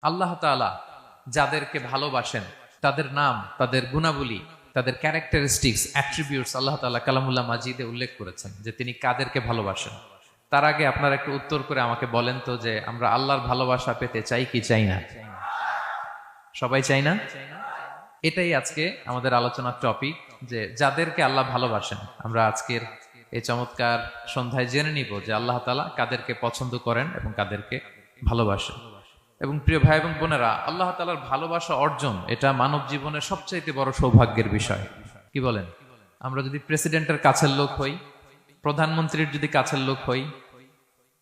আল্লাহ তাআলা যাদেরকে ভালোবাসেন তাদের নাম, তাদের গুণাবলী, তাদের ক্যারেক্টারিস্টিক্স, অ্যাট্রিবিউটস আল্লাহ তাআলা কালামুল্লাহ মাজিদে উল্লেখ করেছেন যে তিনি কাদেরকে ভালোবাসেন। তার আগে আপনারা একটু উত্তর করে আমাকে বলেন তো যে আমরা আল্লাহর ভালোবাসা পেতে চাই কি চাই না? সবাই চাই না? এটাই আজকে আমাদের আলোচনার টপিক, যে যাদেরকে আল্লাহ ভালোবাসেন। আমরা আজকের এই চমৎকার সন্ধ্যায় জেনে নিব যে আল্লাহ তাআলা কাদেরকে পছন্দ করেন এবং কাদেরকে ভালোবাসেন। এবং প্রিয় ভাই এবং বোনেরা, আল্লাহ তাআলার ভালোবাসা অর্জন এটা মানব জীবনের সবচাইতে বড় সৌভাগ্যের বিষয়। কি বলেন? আমরা যদি প্রেসিডেন্টের কাছের লোক হই, প্রধানমন্ত্রীর যদি কাছের লোক হই,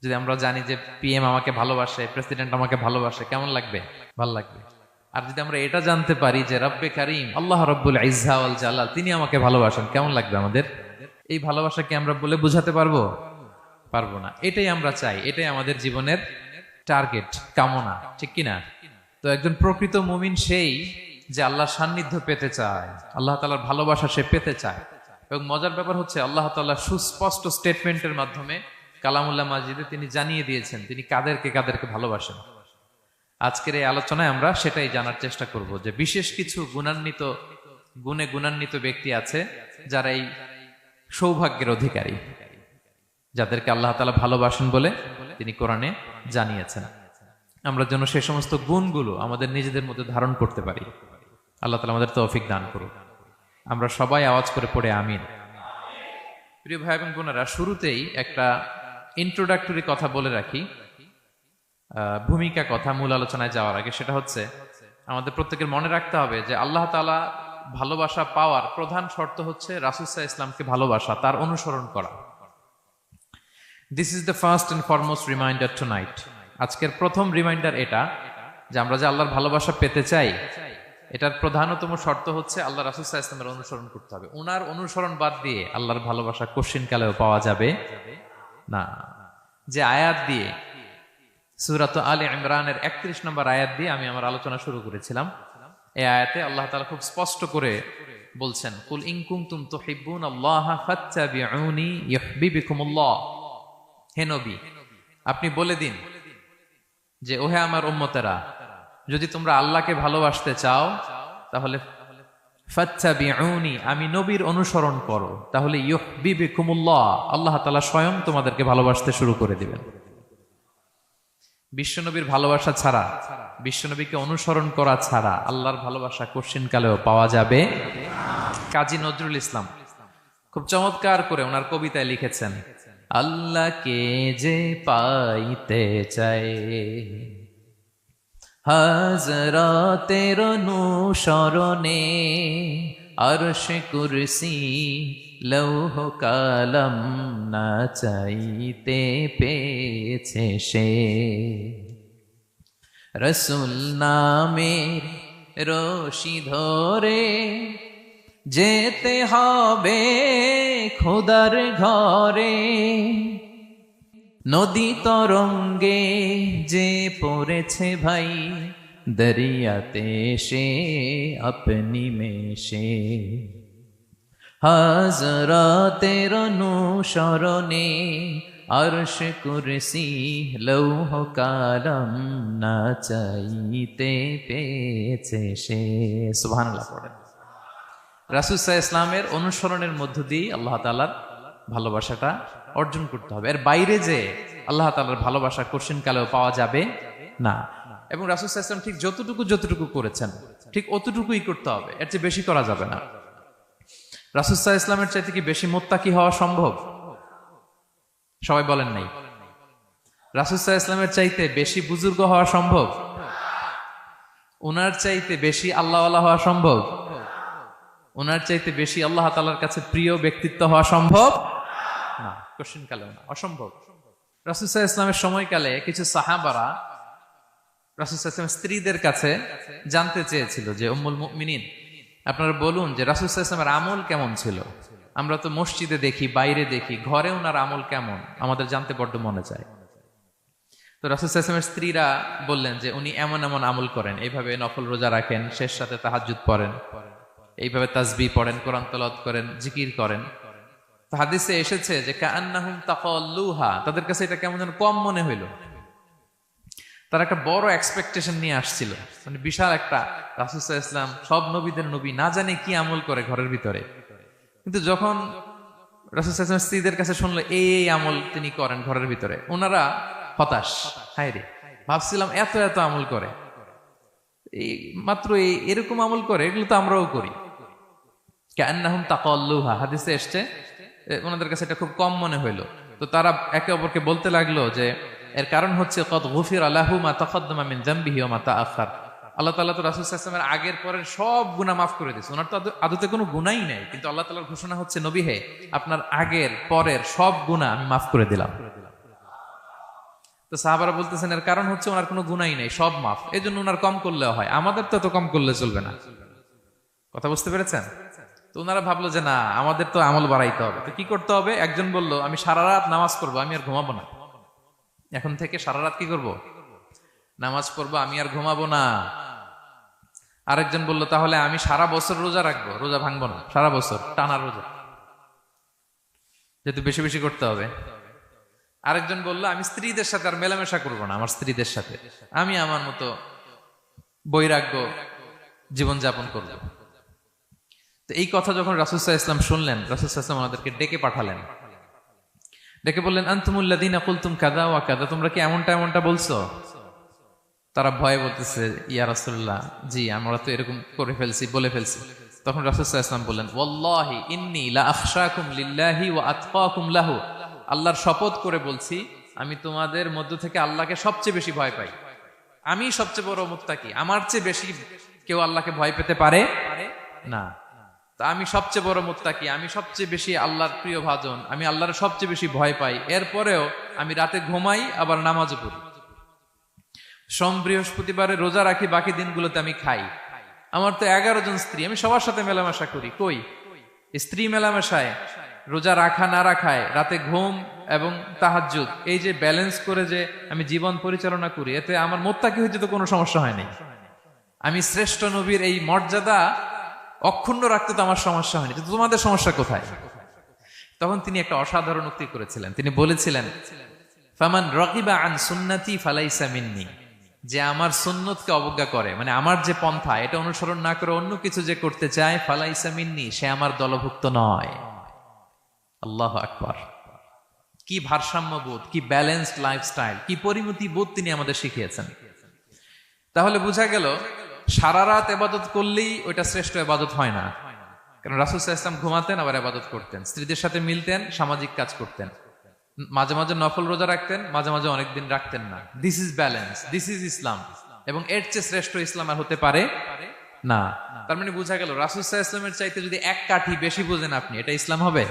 যদি আমরা জানি যে পিএম আমাকে ভালোবাসে, প্রেসিডেন্ট আমাকে ভালোবাসে, কেমন লাগবে? ভাল লাগবে। আর যদি আমরা এটা জানতে পারি যে রব্বে কারিম আল্লাহ রব্বুল ইজ্জা ওয়াল জালাল তিনি আমাকে ভালোবাসেন, কেমন লাগবে আমাদের? এই ভালোবাসাকে আমরা বলে বোঝাতে পারবো? পারবো না। এটাই আমরা চাই, এটাই আমাদের জীবনের টার্গেট, কামনা, ঠিক কিনা? তো একজন প্রকৃত মুমিন সেই যে আল্লাহর সান্নিধ্য পেতে চায়, আল্লাহ তাআলার ভালোবাসা সে পেতে চায়। এবং মজার ব্যাপার হচ্ছে আল্লাহ তাআলা সুস্পষ্ট স্টেটমেন্টের মাধ্যমে কালামুল্লাহ মাজিদে তিনি জানিয়ে দিয়েছেন তিনি কাদেরকে কাদেরকে ভালোবাসেন। আজকের এই আলোচনায় আমরা সেটাই জানার চেষ্টা করব যে বিশেষ কিছু গুণে গুণান্বিত ব্যক্তি আছে যারা এই সৌভাগ্যের অধিকারী, যাদেরকে আল্লাহ তাআলা ভালোবাসেন বলে তিনি কোরআনে জানিয়েছেন। আমরা যেন সেই সমস্ত গুণগুলো আমাদের নিজেদের মধ্যে ধারণ করতে পারি। আল্লাহ তাআলা আমাদের তৌফিক দান করুন। আমরা সবাই আওয়াজ করে পড়ে আমিন। প্রিয় ভাই এবং বোনেরা, শুরুতেই একটা ইন্ট্রোডাক্টরি কথা বলে রাখি, ভূমিকা কথা মূল আলোচনায় যাওয়ার আগে। সেটা হচ্ছে আমাদের প্রত্যেকের মনে রাখতে হবে যে আল্লাহ তাআলা ভালোবাসা পাওয়ার প্রধান শর্ত হচ্ছে রাসূল সাল্লাল্লাহু আলাইহি ওয়াসাল্লামকে ভালোবাসা, তার অনুসরণ করা। This is the first and foremost reminder tonight. আজকের প্রথম রিমাইন্ডার এটা যে আমরা যে আল্লাহর ভালোবাসা পেতে চাই, এটার প্রধানতম শর্ত হচ্ছে আল্লাহ রাসূল সাল্লাল্লাহু আলাইহি ওয়াসাল্লামের অনুসরণ করতে হবে। ওনার অনুসরণ বাদ দিয়ে আল্লাহর ভালোবাসা কোশ্চিনকালেও পাওয়া যাবে না। যে আয়াত দিয়ে, সূরাত আলে ইমরানের 31 নম্বর আয়াত দিয়ে আমি আমার আলোচনা শুরু করেছিলাম, এই আয়াতে আল্লাহ তাআলা খুব স্পষ্ট করে বলছেন, কুল ইন কুনতুম তুহিব্বুনাল্লাহা ফাত্তাবিউনি ইউহিব্বুকুমুল্লাহ। হে নবী, আপনি বলে দিন যে ওহে আমার উম্মতেরা, যদি তোমরা আল্লাহকে ভালোবাসতে চাও তাহলে ফাত্তাবিউনি, আমি নবীর অনুসরণ করো, তাহলে ইউহিব্বুকুমুল্লাহ, আল্লাহ তাআলা স্বয়ং তোমাদেরকে ভালোবাসতে শুরু করে দিবেন। বিশ্বনবীর ভালোবাসা ছাড়া, বিশ্বনবীকে অনুসরণ করা ছাড়া আল্লাহর ভালোবাসা কোশ্চিনকালেও পাওয়া যাবে। কাজী নজরুল ইসলাম খুব চমৎকার করে ওনার কবিতায় লিখেছেন, আল্লাহকে যে পাইতে চায় হাজরাতের অনুসরণে, আরশ কুরসি লৌহ কালাম না চাইতে পেয়েছে সে, রসুল নামের রশি ধরে যেতে হবে খোদার ঘরে, নদী তরঙ্গে যে পড়েছে ভাই দরিয়াতে সে আপনি মেশে, হাজরাতের অনুসরণে আরশ কুরসি লৌহ কালাম না চাইতে পেয়েছে সে। সুবহানাল্লাহ পড়েন। রাসূল সাল্লাল্লাহু আলাইহি ওয়াসাল্লামের অনুসরণের মধ্য দিয়ে আল্লাহ তাআলার ভালোবাসাটা অর্জন করতে হবে। এর বাইরে যে আল্লাহ তাআলার ভালোবাসা কোশ্চিনকালেও পাওয়া যাবে না। এবং রাসূল সাল্লাল্লাহু আলাইহি ওয়াসাল্লাম ঠিক যতটুকু করেছেন ঠিক অতটুকুই করতে হবে, এর চেয়ে বেশি করা যাবে না। রাসূল সাল্লাল্লাহু আলাইহি ওয়াসাল্লামের চাইতে কি বেশি মুত্তাকি হওয়া সম্ভব? সবাই বলেন নাই। রাসূল সাল্লাল্লাহু আলাইহি ওয়াসাল্লামের চাইতে বেশি বুজুর্গ হওয়া সম্ভব? ওনার চাইতে বেশি আল্লাহওয়ালা হওয়া সম্ভব? ওনার চাইতে বেশি আল্লাহ তাআলার কাছে প্রিয় ব্যক্তিত্ব হওয়া সম্ভব না, কোশ্চিনকালেও না, অসম্ভব। রাসূল সাল্লাল্লাহু আলাইহি ওয়াসাল্লামের সময়কালে কিছু সাহাবারা রাসূল সাল্লাল্লাহু আলাইহি ওয়াসাল্লামের স্ত্রীদের কাছে জানতে চেয়েছিল যে উম্মুল মুমিনিন, আপনারা বলুন যে রাসূল সাল্লাল্লাহু আলাইহি ওয়াসাল্লামের আমল কেমন ছিল? আমরা তো মসজিদে দেখি, বাইরে দেখি, ঘরে ওনার আমল কেমন আমাদের জানতে বড্ড মনে চায়। তো রাসূল সাল্লাল্লাহু আলাইহি ওয়াসাল্লামের স্ত্রীরা বললেন যে উনি এমন এমন আমল করেন, এইভাবে নফল রোজা রাখেন, শেষ রাতে তাহাজ্জুদ পড়েন, এইভাবে তাসবিহ পড়েন, কোরআন তেলাওয়াত করেন, জিকির করেন। তো হাদিসে এসেছে যে কাআন্নাহুম তাকাল্লুহা, তাদের কাছে এটা কেমন যেন কম মনে হইল। তারা একটা বড় এক্সপেকটেশন নিয়ে আসছিল, মানে বিশাল একটা, রাসূল সাল্লাল্লাহু আলাইহি ওয়াসাল্লাম সব নবীদের নবী, না জানে কি আমল করে ঘরের ভিতরে। কিন্তু যখন রাসূল সাল্লাল্লাহু আলাইহি ওয়াসাল্লাম স্ত্রীদের কাছে শুনলো এই এই আমল তিনি করেন ঘরের ভিতরে, ওনারা হতাশ। হায় রে, ভাবছিলাম এত এত আমল করে, এই মাত্র এরকম আমল করে, এগুলো তো আমরাও করি। কান্নাহুম তাকাল্লুহা, হাদিসে এসছে ওনাদের কাছে এটা খুব কম মনে হইলো। তো তারা একে অপরকে বলতে লাগলো যে এর কারণ হচ্ছে কদ গুফিরা লাহু মা তাকাদ্দামা মিন যামবিহি ওয়া মা তাআখার। আল্লাহ তাআলা তো রাসূল সাল্লাল্লাহু আলাইহি ওয়াসাল্লামের আগের পরের সব গুনাহ মাফ করে দিয়েছে। ওনার তো আদতে কোনো গুনাহই নাই, কিন্তু আল্লাহ তাআলার ঘোষণা হচ্ছে নবী হে, আপনার আগের পরের সব গুনাহ আমি মাফ করে দিলাম। তো সাহাবারা বলতেছেন এর কারণ হচ্ছে ওনার কোনো গুনাহই নাই, সব মাফ, এজন্য ওনার কম করলেও হয়, আমাদের তো এত কম করলে চলবে না। কথা বুঝতে পেরেছেন? তো ওনারা ভাবলো যে না, আমাদের তো আমল বাড়াইতে হবে। তো কি করতে হবে? একজন বলল আমি সারা রাত নামাজ পড়বো, আমি আর ঘুমাবো না। এখন থেকে সারা রাত কি করব? নামাজ পড়বো, আমি আর ঘুমাবো না। আরেকজন বলল তাহলে আমি সারা বছর রোজা রাখবো, রোজা ভাঙবো না, সারা বছর টানা রোজা, যেহেতু বেশি বেশি করতে হবে। আরেকজন বলল আমি স্ত্রীদের সাথে আর মেলামেশা করবো না, আমার স্ত্রীদের সাথে আমি আমার মতো বৈরাগ্য জীবনযাপন করবো। তো এই কথা যখন রাসূল সাল্লাল্লাহু আলাইহি ওয়াসাল্লাম শুনলেন, রাসূল সাল্লাল্লাহু আলাইহি ওয়াসাল্লাম ওনাদেরকে ডেকে পাঠালেন, ডেকে বললেন আনতুমুল্লাযীনা কুলতুম কাযা ওয়া কাযা, তোমরা কি এমনটা এমনটা বলছো? তারা ভয়ে বলতেছে ইয়া রাসূলুল্লাহ, জি আমরা তো এরকম করে ফেলছি, বলে ফেলছি। তখন রাসূল সাল্লাল্লাহু আলাইহি ওয়াসাল্লাম বললেন ওয়াল্লাহি ইন্নী লা আখশাকুম লিল্লাহি ওয়া আতকাকুম লাহু, আল্লাহর শপথ করে বলছি আমি তোমাদের মধ্য থেকে আল্লাহকে সবচেয়ে বেশি ভয় পাই, আমি সবচেয়ে বড় মুত্তাকি, আমার চেয়ে বেশি কেউ আল্লাহকে ভয় পেতে পারে না। তা আমি সবচেয়ে বড় মুত্তাকি, আমি সবচেয়ে বেশি আল্লাহর প্রিয় ভাজন, আমি আল্লাহর সবচেয়ে বেশি ভয় পাই, এরপরেও আমি রাতে ঘুমাই আবার নামাজও পড়ি, সোম বৃহস্পতিবারে রোজা রাখি, বাকি দিনগুলোতে আমি খাই, আমার তো 11 জন স্ত্রী, আমি সবার সাথে মেলামেশা করি, কই স্ত্রী মেলামেশায়, রোজা রাখা না রাখায়, রাতে ঘুম এবং তাহাজ্জুদ, এই যে ব্যালেন্স করে যে আমি জীবন পরিচালনা করি, এতে আমার মুত্তাকি হইতে তো কোনো সমস্যা হয়নি। আমি শ্রেষ্ঠ নবীর এই মর্যাদা অক্ষুণ্ণ রাখতে তো আমার সমস্যা হয়নি, কিন্তু তোমাদের সমস্যা কোথায়? তখন তিনি একটা অসাধারণ উক্তি করেছিলেন, তিনি বলেছিলেন ফামান রাগিবা আন সুন্নতি ফালাইসা মিন্নি, যে আমার সুন্নতকে অবজ্ঞা করে, মানে আমার যে পন্থা এটা অনুসরণ না করে অন্য কিছু যে করতে চায়, ফালাইসা মিন্নি, সে আমার দলভুক্ত নয়। আল্লাহু আকবার! কি ভারসাম্যবোধ, কি ব্যালেন্সড লাইফস্টাইল, কি পরিমিতি বোধ তিনি আমাদের শিখিয়েছেন। তাহলে বোঝা গেল সারা রাত ইবাদত করলেই ওইটা শ্রেষ্ঠ ইবাদত হয় না। কারণ রাসূল সাল্লাল্লাহু আলাইহি ওয়াসাল্লাম ঘুমাতেন আবার ইবাদত করতেন, স্ত্রীদের সাথে মিলতেন, সামাজিক কাজ করতেন, মাঝে মাঝে নফল রোজা রাখতেন, মাঝে মাঝে অনেকদিন রাখতেন না। This is balance, this is Islam. এবং এর চেয়ে শ্রেষ্ঠ ইসলাম আর হতে পারে না। তার মানে বোঝা গেল রাসূল সাল্লাল্লাহু আলাইহি ওয়াসাল্লামের চাইতে যদি এক কাঠি বেশি বোঝেন আপনি, এটা ইসলাম হবে?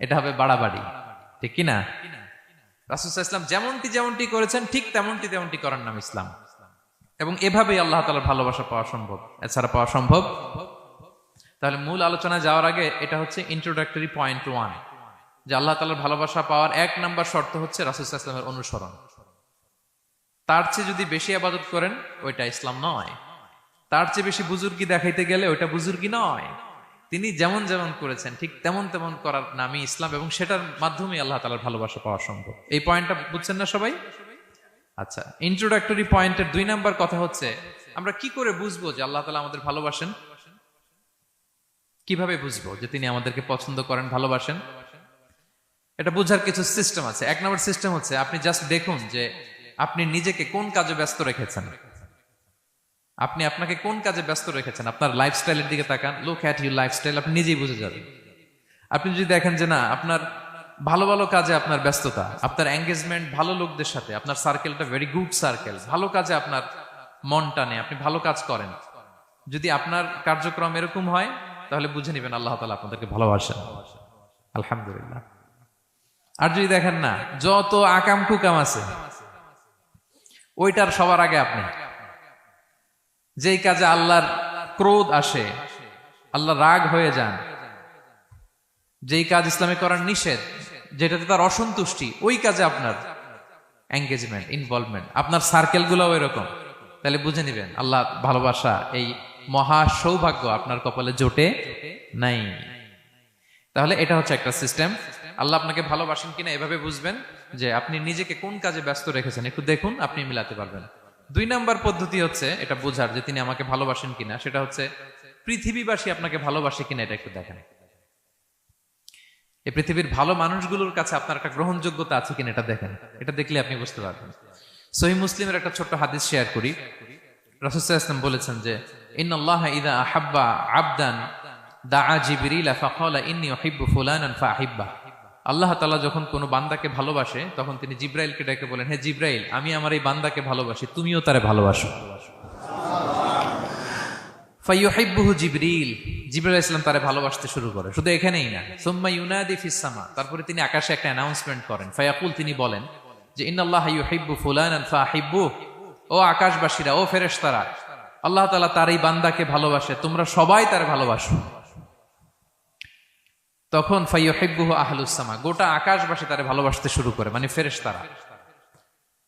এটা হবে বাড়াবাড়ি, ঠিক কি না? রাসূল সাল্লাল্লাহু আলাইহি ওয়াসাল্লাম যেমনটি করেছেন ঠিক তেমনটি করার নাম ইসলাম। এবং এভাবেই আল্লাহ তাআলার ভালোবাসা পাওয়া সম্ভব, এছাড়া পাওয়া সম্ভব। তাহলে মূল আলোচনায় যাওয়ার আগে এটা হচ্ছে ইন্ট্রোডাক্টরি পয়েন্ট 1, যে আল্লাহ তাআলার ভালোবাসা পাওয়ার 1 নাম্বার শর্ত হচ্ছে রাসূল সাল্লাল্লাহু আলাইহি ওয়াসাল্লামের অনুসরণ। তার চেয়ে যদি বেশি ইবাদত করেন ওইটা ইসলাম নয়, তার চেয়ে বেশি বুজুর্গি দেখাইতে গেলে ওইটা বুজুর্গি নয়। তিনি যেমন যেমন করেছেন ঠিক তেমন তেমন করার নামই ইসলাম, এবং সেটার মাধ্যমে আল্লাহ তাআলার ভালোবাসা পাওয়া সম্ভব। এই পয়েন্টটা বুঝছেন না সবাই? আচ্ছা, ইন্ট্রোডাক্টরি পয়েন্টের 2 নাম্বার কথা হচ্ছে আমরা কি করে বুঝবো যে আল্লাহ তাআলা আমাদের ভালোবাসেন? কিভাবে বুঝবো যে তিনি আমাদেরকে পছন্দ করেন, ভালোবাসেন? এটা বোঝার কিছু সিস্টেম আছে। 1 নাম্বার সিস্টেম হচ্ছে আপনি জাস্ট দেখুন যে আপনি নিজেকে কোন কাজে ব্যস্ত রেখেছেন, আপনি আপনাকে কোন কাজে ব্যস্ত রেখেছেন। আপনার লাইফস্টাইলের দিকে তাকান, লুক অ্যাট ইউর লাইফস্টাইল, আপনি নিজেই বুঝে যাবেন। আপনি যদি দেখেন যে না, আপনার ভালো ভালো কাজে আপনার ব্যস্ততা, আপনার এঙ্গেজমেন্ট ভালো লোকদের সাথে, আপনার সার্কেলটা ভেরি গুড সার্কেল, ভালো কাজে আপনার মন টানে, আপনি ভালো কাজ করেন, যদি আপনার কার্যক্রম এরকম হয় তাহলে বুঝে নেবেন আল্লাহ তাআলা আপনাদেরকে ভালোবাসেন। আলহামদুলিল্লাহ। আর যদি দেখেন না, যত আকাম কুকাম আছে ওইটার সবার আগে আপনি, যেই কাজে আল্লাহর ক্রোধ আসে, আল্লাহ রাগ হয়ে যান, যেই কাজ ইসলামে করার নিষেধ, যেটাতে তার অসন্তুষ্টি, ওই কাজে আপনার এঙ্গেজমেন্ট, ইনভলভমেন্ট, আপনার সার্কেল গুলো এরকম, তাহলে বুঝে নিবেন আল্লাহ ভালোবাসা, এই মহা সৌভাগ্য আপনার কপালে জোটে নাই। তাহলে এটা হচ্ছে একটা সিস্টেম। আল্লাহ আপনাকে ভালোবাসেন কিনা এভাবে বুঝবেন যে আপনি নিজেকে কোন কাজে ব্যস্ত রেখেছেন, একটু দেখুন, আপনি মিলাতে পারবেন। দুই নাম্বার পদ্ধতি হচ্ছে এটা বোঝার যে তিনি আমাকে ভালোবাসেন কিনা, সেটা হচ্ছে পৃথিবীবাসী আপনাকে ভালোবাসে কিনা এটা একটু দেখেন। এই পৃথিবীর ভালো মানুষগুলোর কাছে আপনার একটা গ্রহণযোগ্যতা আছে কিনা এটা দেখেন। এটা দেখলে আপনি বুঝতে পারবেন। সহিহ মুসলিমের একটা ছোট্ট হাদিস শেয়ার করি। রাসূল সাল্লাল্লাহু আলাইহি ওয়াসাল্লাম বলেছেন যে ইন্নাল্লাহা ইযা আহাব্বা আবদান দাআ জিবরিল ফাকালা ইন্নী উহিব্বু ফুলানান ফাআহিব্বা। আল্লাহ তাআলা যখন কোনো বান্দাকে ভালোবাসে তখন তিনি জিবরাইলকে ডেকে বলেন, হে জিবরাইল, আমি আমার এই বান্দাকে ভালোবাসি, তুমিও তারে ভালোবাসো। ফায়ুহিব্বুহু জিবরিল, জিবরাইল আলাইহিস সালাম তারে ভালোবাসতে শুরু করে। শুধু এখানেই না, সুম্মা ইউনাদি ফিস সামা, তারপরে তিনি আকাশে একটা অ্যানাউন্সমেন্ট করেন। ফায়াকুল, তিনি বলেন যে ইন্নাল্লাহা ইউহিব্বু ফুলানান ফাআহিব্বুহু, ও আকাশবাসীরা, ও ফেরেশতারা, আল্লাহ তাআলা তার এই বান্দাকে ভালোবাসে, তোমরা সবাই তারে ভালোবাসো। তখন ফায়ুহিব্বুহু আহলুস সামা, গোটা আকাশবাসী তারে ভালোবাসতে শুরু করে, মানে ফেরেশতারা।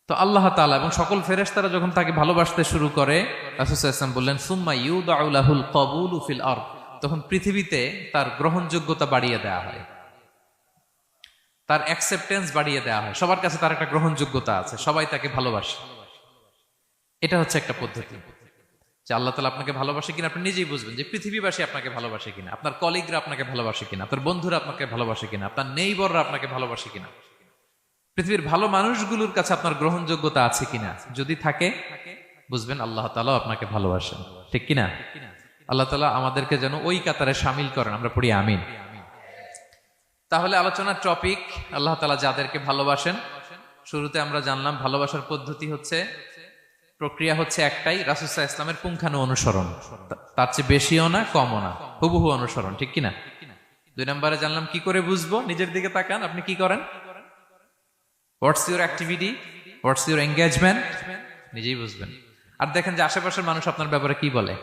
তো আল্লাহ তাআলা এবং সকল ফেরেশতারা যখন তাকে ভালোবাসতে শুরু করে, রাসূল সাল্লাল্লাহু আলাইহি ওয়াসাল্লাম বললেন সুম্মা ইউদাউ লাহুল কবুলু ফিল আরদ, তখন পৃথিবীতে তার গ্রহণযোগ্যতা বাড়িয়ে দেওয়া হয়, তার অ্যাকসেপ্টেন্স বাড়িয়ে দেওয়া হয়। সবার কাছে তার একটা গ্রহণযোগ্যতা আছে, সবাই তাকে ভালোবাসে। এটা হচ্ছে একটা পদ্ধতি যে আল্লাহ তাআলা আপনাকে ভালোবাসে কিনা আপনি নিজেই বুঝবেন, যে পৃথিবীবাসী আপনাকে ভালোবাসে কিনা, আপনার কলিগরা আপনাকে ভালোবাসে কিনা, আপনার বন্ধুরা আপনাকে ভালোবাসে কিনা, আপনার নেইবররা আপনাকে ভালোবাসে কিনা, পৃথিবীর ভালো মানুষগুলোর কাছে আপনার গ্রহণযোগ্যতা আছে কিনা। যদি থাকে বুঝবেন আল্লাহ তাআলা আপনাকে ভালোবাসেন, ঠিক কিনা? আল্লাহ তাআলা আমাদেরকে যেন ওই কাতারে শামিল করেন, আমরা পড়ি আমিন। তাহলে আলোচনার টপিক, আল্লাহ তাআলা যাদেরকে ভালোবাসেন। শুরুতে আমরা জানলাম ভালোবাসার পদ্ধতি হচ্ছে, প্রক্রিয়া হচ্ছে একটাই, রাসূল সাল্লাল্লাহু আলাইহি ওয়াসাল্লামের পুঙ্খানু অনুসরণ, তার চেয়ে বেশিও না কমও না, হুবহু অনুসরণ, ঠিক কিনা? দুই নম্বরে জানলাম কি করে বুঝবো, নিজের দিকে তাকান, আপনি কি করেন, what's your activity, what's your engagement, নিজেই বুঝবেন। আর দেখেন যে আশেপাশের মানুষ আপনার ব্যাপারে কি বলে।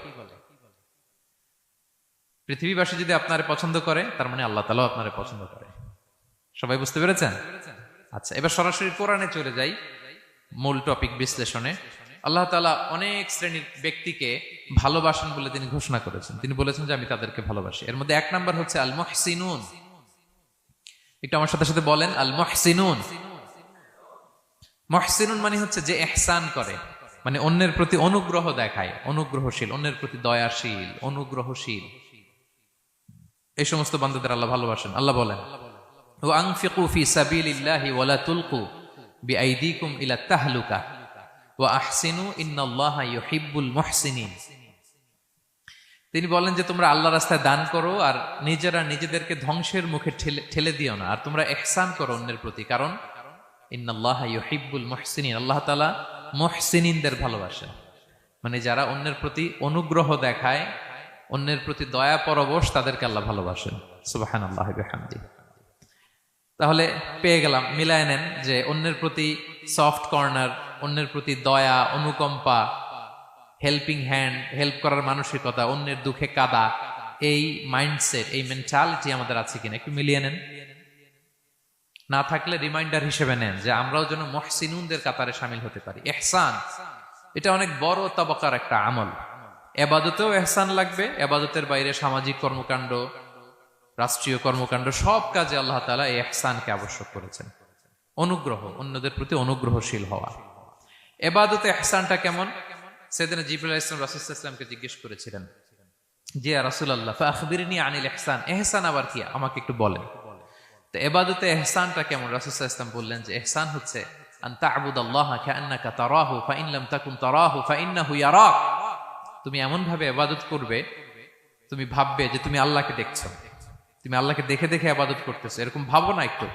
পৃথিবীবাসী যদি আপনারে পছন্দ করে, তার মানে আল্লাহ তাআলাও আপনারে পছন্দ করে। সবাই বুঝতে পেরেছেন? আচ্ছা, এবার সরাসরি কোরআনে চলে যাই, মূল টপিক বিশ্লেষণে। আল্লাহ তাআলা অনেক শ্রেণীর ব্যক্তিকে ভালোবাসেন বলে তিনি ঘোষণা করেছেন। তিনি বলেছেন যে আমি তাদেরকে ভালোবাসি। এর মধ্যে এক নাম্বার হচ্ছে আল মুহসিনুন। একটু আমার সাথে সাথে বলেন, আল মুহসিনুন। মুহসিনুন মানে হচ্ছে যে ইহসান করে, মানে অন্যের প্রতি অনুগ্রহ দেখায়, অনুগ্রহশীল, অন্যের প্রতি দয়াশীল, অনুগ্রহশীল। এই সমস্ত বান্দাদের আল্লাহ ভালোবাসেন। আল্লাহ বলেন ওয়া আনফিকু ফি সাবিলিল্লাহি ওয়া লা তুলকু বিআইদিকুম ইলা তাহলুকা ওয়া আহসিনু ইন্নাল্লাহা ইউহিব্বুল মুহসিনিন। তিনি বলেন যে তোমরা আল্লাহর রাস্তায় দান করো আর নিজেরা নিজেদেরকে ধ্বংসের মুখে ঠেলে দিও না, আর তোমরা ইহসান করো অন্যের প্রতি, কারণ ইন্নাল্লাহা ইউহিব্বুল মুহসিনিন, আল্লাহ তাআলা মুহসিনিনদের ভালোবাসেন, মানে যারা অন্যের প্রতি অনুগ্রহ দেখায়, অন্যের প্রতি দয়া পরবশ, তাদেরকে আল্লাহ ভালোবাসেন। সুবহানাল্লাহি ওয়া বিহামদিহি। তাহলে পেয়ে গেলাম, মিলায় নেন যে অন্যের প্রতি সফট কর্নার, অন্যের প্রতি দয়া, অনুকম্পা, হেল্পিং হ্যান্ড, হেল্প করার মানসিকতা, অন্যের দুঃখে কাদা, এই মাইন্ডসেট, এই মেন্টালিটি আমাদের আছে কিনা একটু মিলিয়ে নেন। না থাকলে রিমাইন্ডার হিসেবে নেন যে আমরাও যেন মুহসিনুনদের কাতারে শামিল হতে পারি। ইহসান এটা অনেক বড় তবকার একটা আমল। ইবাদতেও ইহসান লাগবে, ইবাদতের বাইরে সামাজিক কর্মকাণ্ড, রাষ্ট্রীয় কর্মকাণ্ড, সব কাজে আল্লাহ তাআলা এই ইহসানকে আবশ্যক করেছেন। অনুগ্রহ, অন্যদের প্রতি অনুগ্রহশীল হওয়া। ইবাদতে ইহসানটা কেমন? সাইয়েদনা জিবরাইল আলাইহিস সালাম রাসূল সাল্লাল্লাহু আলাইহি ওয়াসাল্লামকে জিজ্ঞেস করেছিলেন যে ইয়া রাসূলুল্লাহ ফাখবিরনি আনিল ইহসান, ইহসান আবার কি, আমাকে একটু বলেন। তো ইবাদতে ইহসানটা কেমন? রাসূল সাল্লাল্লাহু আলাইহি ওয়াসাল্লাম বললেন যে ইহসান হচ্ছে আন তা'বুদাল্লাহা কাআন্নাকা তারাহু ফাইন লাম তাকুন তারাহু ফাইন্নাহু ইয়ারাক। তুমি এমন ভাবে ইবাদত করবে, তুমি ভাববে যে তুমি আল্লাহকে দেখছো, তুমি আল্লাহকে দেখে দেখে ইবাদত করতেছো, এরকম ভাবো না একটু।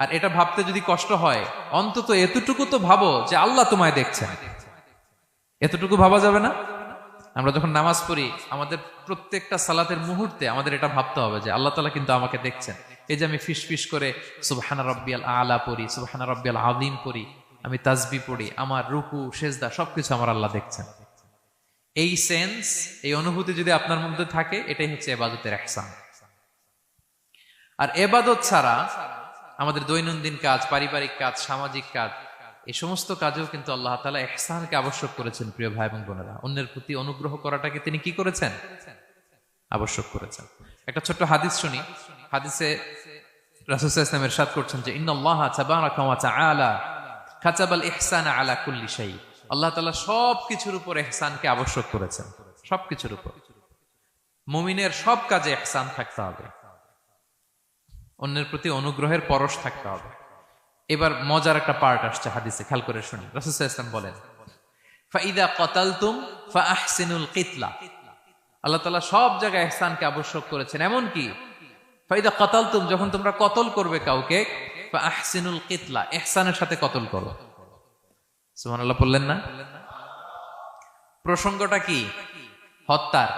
আর এটা ভাবতে যদি কষ্ট হয়, অন্তত এতটুকু তো ভাবো যে আল্লাহ তোমায় দেখছেন। এতটুকু ভাবা যাবে না? আমরা যখন নামাজ পড়ি, আমাদের প্রত্যেকটা সালাতের মুহূর্তে আমাদের এটা ভাবতে হবে যে আল্লাহ তাআলা কিন্তু আমাকে দেখছেন। এই যে আমি ফিস ফিস করে সুবহানা রাব্বিয়াল আলা পড়ি, সুবহানা রাব্বিয়াল আযীম পড়ি, আমি তাসবিহ পড়ি, আমার রুকু সেজদা সবকিছু আমার আল্লাহ দেখছেন। এই সেন্স, এই অনুভূতি যদি আপনার মধ্যে থাকে, এটাই হচ্ছে ইবাদতের ইহসান। আর ইবাদত ছাড়া আমাদের দৈনন্দিন কাজ, পারিবারিক কাজ, সামাজিক কাজ, এই সমস্ত কাজেও কিন্তু আল্লাহ তাআলা ইহসানকে আবশ্যক করেছেন। প্রিয় ভাই এবং বোনেরা, অন্যের প্রতি অনুগ্রহ করাটাকে তিনি কি করেছেন? আবশ্যক করেছেন। একটা ছোট্ট হাদিস শুনি। হাদিসে রাসূল সাল্লাল্লাহু আলাইহি ওয়াসাল্লাম ইরশাদ করছেন যে ইন্নাল্লাহা তাবারাকা ওয়া তাআলা কাতাবাল ইহসানা আলা কুল্লি শাই। আল্লাহ তাআলা সবকিছুর উপর ইহসানকে আবশ্যক করেছেন, সবকিছুর উপর। মুমিনের সব কাজে ইহসান থাকতে হবে, অন্যের প্রতি অনুগ্রহের পরশ থাকতে হবে। এবার মজার একটা পার্ট আসছে হাদিসে, খেয়াল করে শুনি। রাসূল সাল্লাল্লাহু আলাইহি ওয়াসাল্লাম বলেন, ফাইদা কাতালতুম ফাআহসিনুল কিতলা। আল্লাহ তাআলা সব জায়গায় ইহসানকে আবশ্যক করেছেন, এমন কি ফাইদা কাতালতুম, যখন তোমরা কতল করবে কাউকে, ফাআহসিনুল কিতলা, ইহসানের সাথে কতল করো। সুবহানাল্লাহ বললেন না? প্রসঙ্গটা কি? হত্যার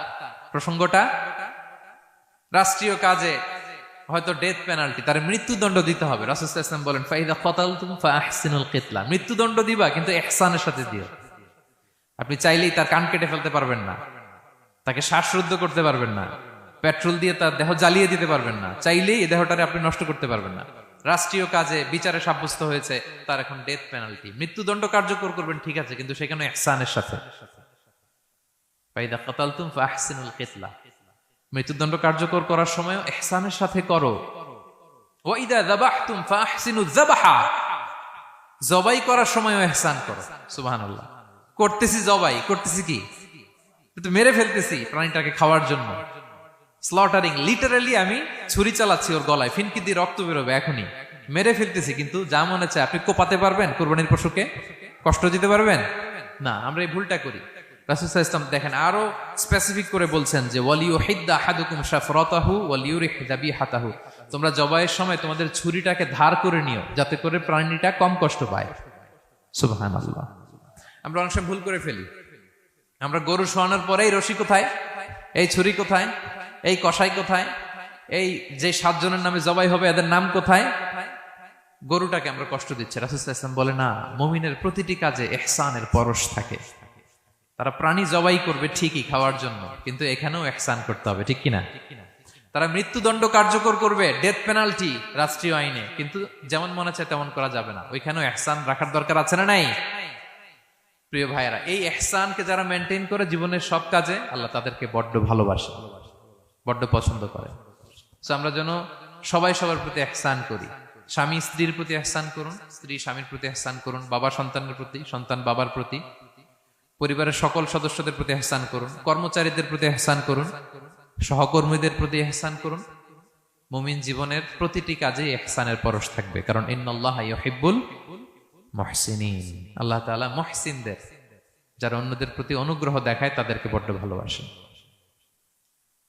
প্রসঙ্গটা। রাষ্ট্রীয় কাজে হয়তো ডেথ পেনাল্টি, তার মৃত্যুদণ্ড দিতে হবে। রাসূল সাল্লাল্লাহু আলাইহি ওয়াসাল্লাম বলেন, ফাইদা কাতালতুম ফাআহসিনুল কিতলা, মৃত্যুদণ্ড দিবা কিন্তু ইহসানের সাথে দিও। আপনি চাইলেই তার কান কেটে ফেলতে পারবেন না, তাকে শ্বাসরুদ্ধ করতে পারবেন না, পেট্রোল দিয়ে তার দেহ জ্বালিয়ে দিতে পারবেন না, চাইলেই এই দেহটারে আপনি নষ্ট করতে পারবেন না। রাষ্ট্রীয় কাজে বিচারে সাব্যস্ত হয়েছে তার এখন ডেথ পেনাল্টি, মৃত্যুদণ্ড কার্যকর করবেন, ঠিক আছে, কিন্তু সেখানে ইহসানের সাথে। ফাইদা কাতালতুম ফাআহসিনুল কিতলা, মৃত্যুদণ্ড কার্যকর করার সময় ইহসানের সাথে করো। ওয়া ইদা যাবাহতুম ফাআহসিনুয যাবাহা, জবাই করার সময়ও ইহসান করো। সুবহানাল্লাহ। করতেছি জবাই, করতেছি কি, কিন্তু মেরে ফেলতেছি প্রাণীটাকে খাওয়ার জন্য। স্লটারিং, লিটারালি আমি ছুরি চালাচ্ছি ওর গলায়, ফিনকি দিয়ে রক্ত বেরোবে এখনই, মেরে ফেলতেছি। কিন্তু যা মনে চায় আপনি কোপাতে পারবেন কুরবানির পশুকে? কষ্ট দিতে পারবেন না। আমরা এই ভুলটা করি। রাসূল সাল্লাল্লাহু আলাইহি ওয়াসাল্লাম দেখেন আরো স্পেসিফিক করে বলছেন যে ওয়ালিউহিদ্দা আহাদুকুম শাফরাতাহু ওয়ালিউরিহ যাবিহাতাহু, তোমরা জবাইয়ের সময় তোমাদের ছুরিটাকে ধার করে নিও, যাতে করে প্রাণীটা কম কষ্ট পায়। সুবহানাল্লাহ। আমরা অনেক সময় ভুল করে ফেলি। আমরা গরু শোয়ানোর পরে এই রশি কোথায়, এই ছুরি কোথায়, এই কষাই কোথায়, এই যে 7 জনের নামে জবাই হবে এদের নাম কোথায়, গরুটাকে আমরা কষ্ট দিচ্ছি। রাসূল সাল্লাল্লাহু আলাইহি ওয়াসাল্লাম বলে না, মুমিনের প্রতিটি কাজে ইহসানের পরশ থাকে। তারা প্রাণী জবাই করবে ঠিকই খাওয়ার জন্য, কিন্তু এখানেও ইহসান করতে হবে, ঠিক কিনা? তারা মৃত্যুদণ্ড কার্যকর করবে, ডেথ পেনাল্টি রাষ্ট্রীয় আইনে, কিন্তু যেমন মনে চায় তেমন করা যাবে না। ওইখানেও ইহসান রাখার দরকার আছে না নাই? প্রিয় ভাইয়েরা, এই ইহসানকে যারা মেনটেন করে জীবনের সব কাজে, আল্লাহ তাদেরকে বড্ড ভালোবাসে, বড্ড পছন্দ করে। সো আমরা যেন সবাই সবার প্রতি ইহসান করি। স্বামী স্ত্রীর প্রতি ইহসান করুন, স্ত্রী স্বামীর প্রতি ইহসান করুন, বাবা সন্তানের প্রতি, সন্তান বাবার প্রতি, পরিবারের সকল সদস্যদের প্রতি ইহসান করুন, কর্মচারীদের প্রতি ইহসান করুন, সহকর্মীদের প্রতি ইহসান করুন। মুমিন জীবনের প্রতিটি কাজে ইহসানের পরশ থাকবে, কারণ ইন্নাল্লাহা ইউহিব্বুল মুহসিনিন, আল্লাহ তাআলা মুহসিনদের, যারা অন্যদের প্রতি অনুগ্রহ দেখায় তাদেরকে বড্ড ভালোবাসেন।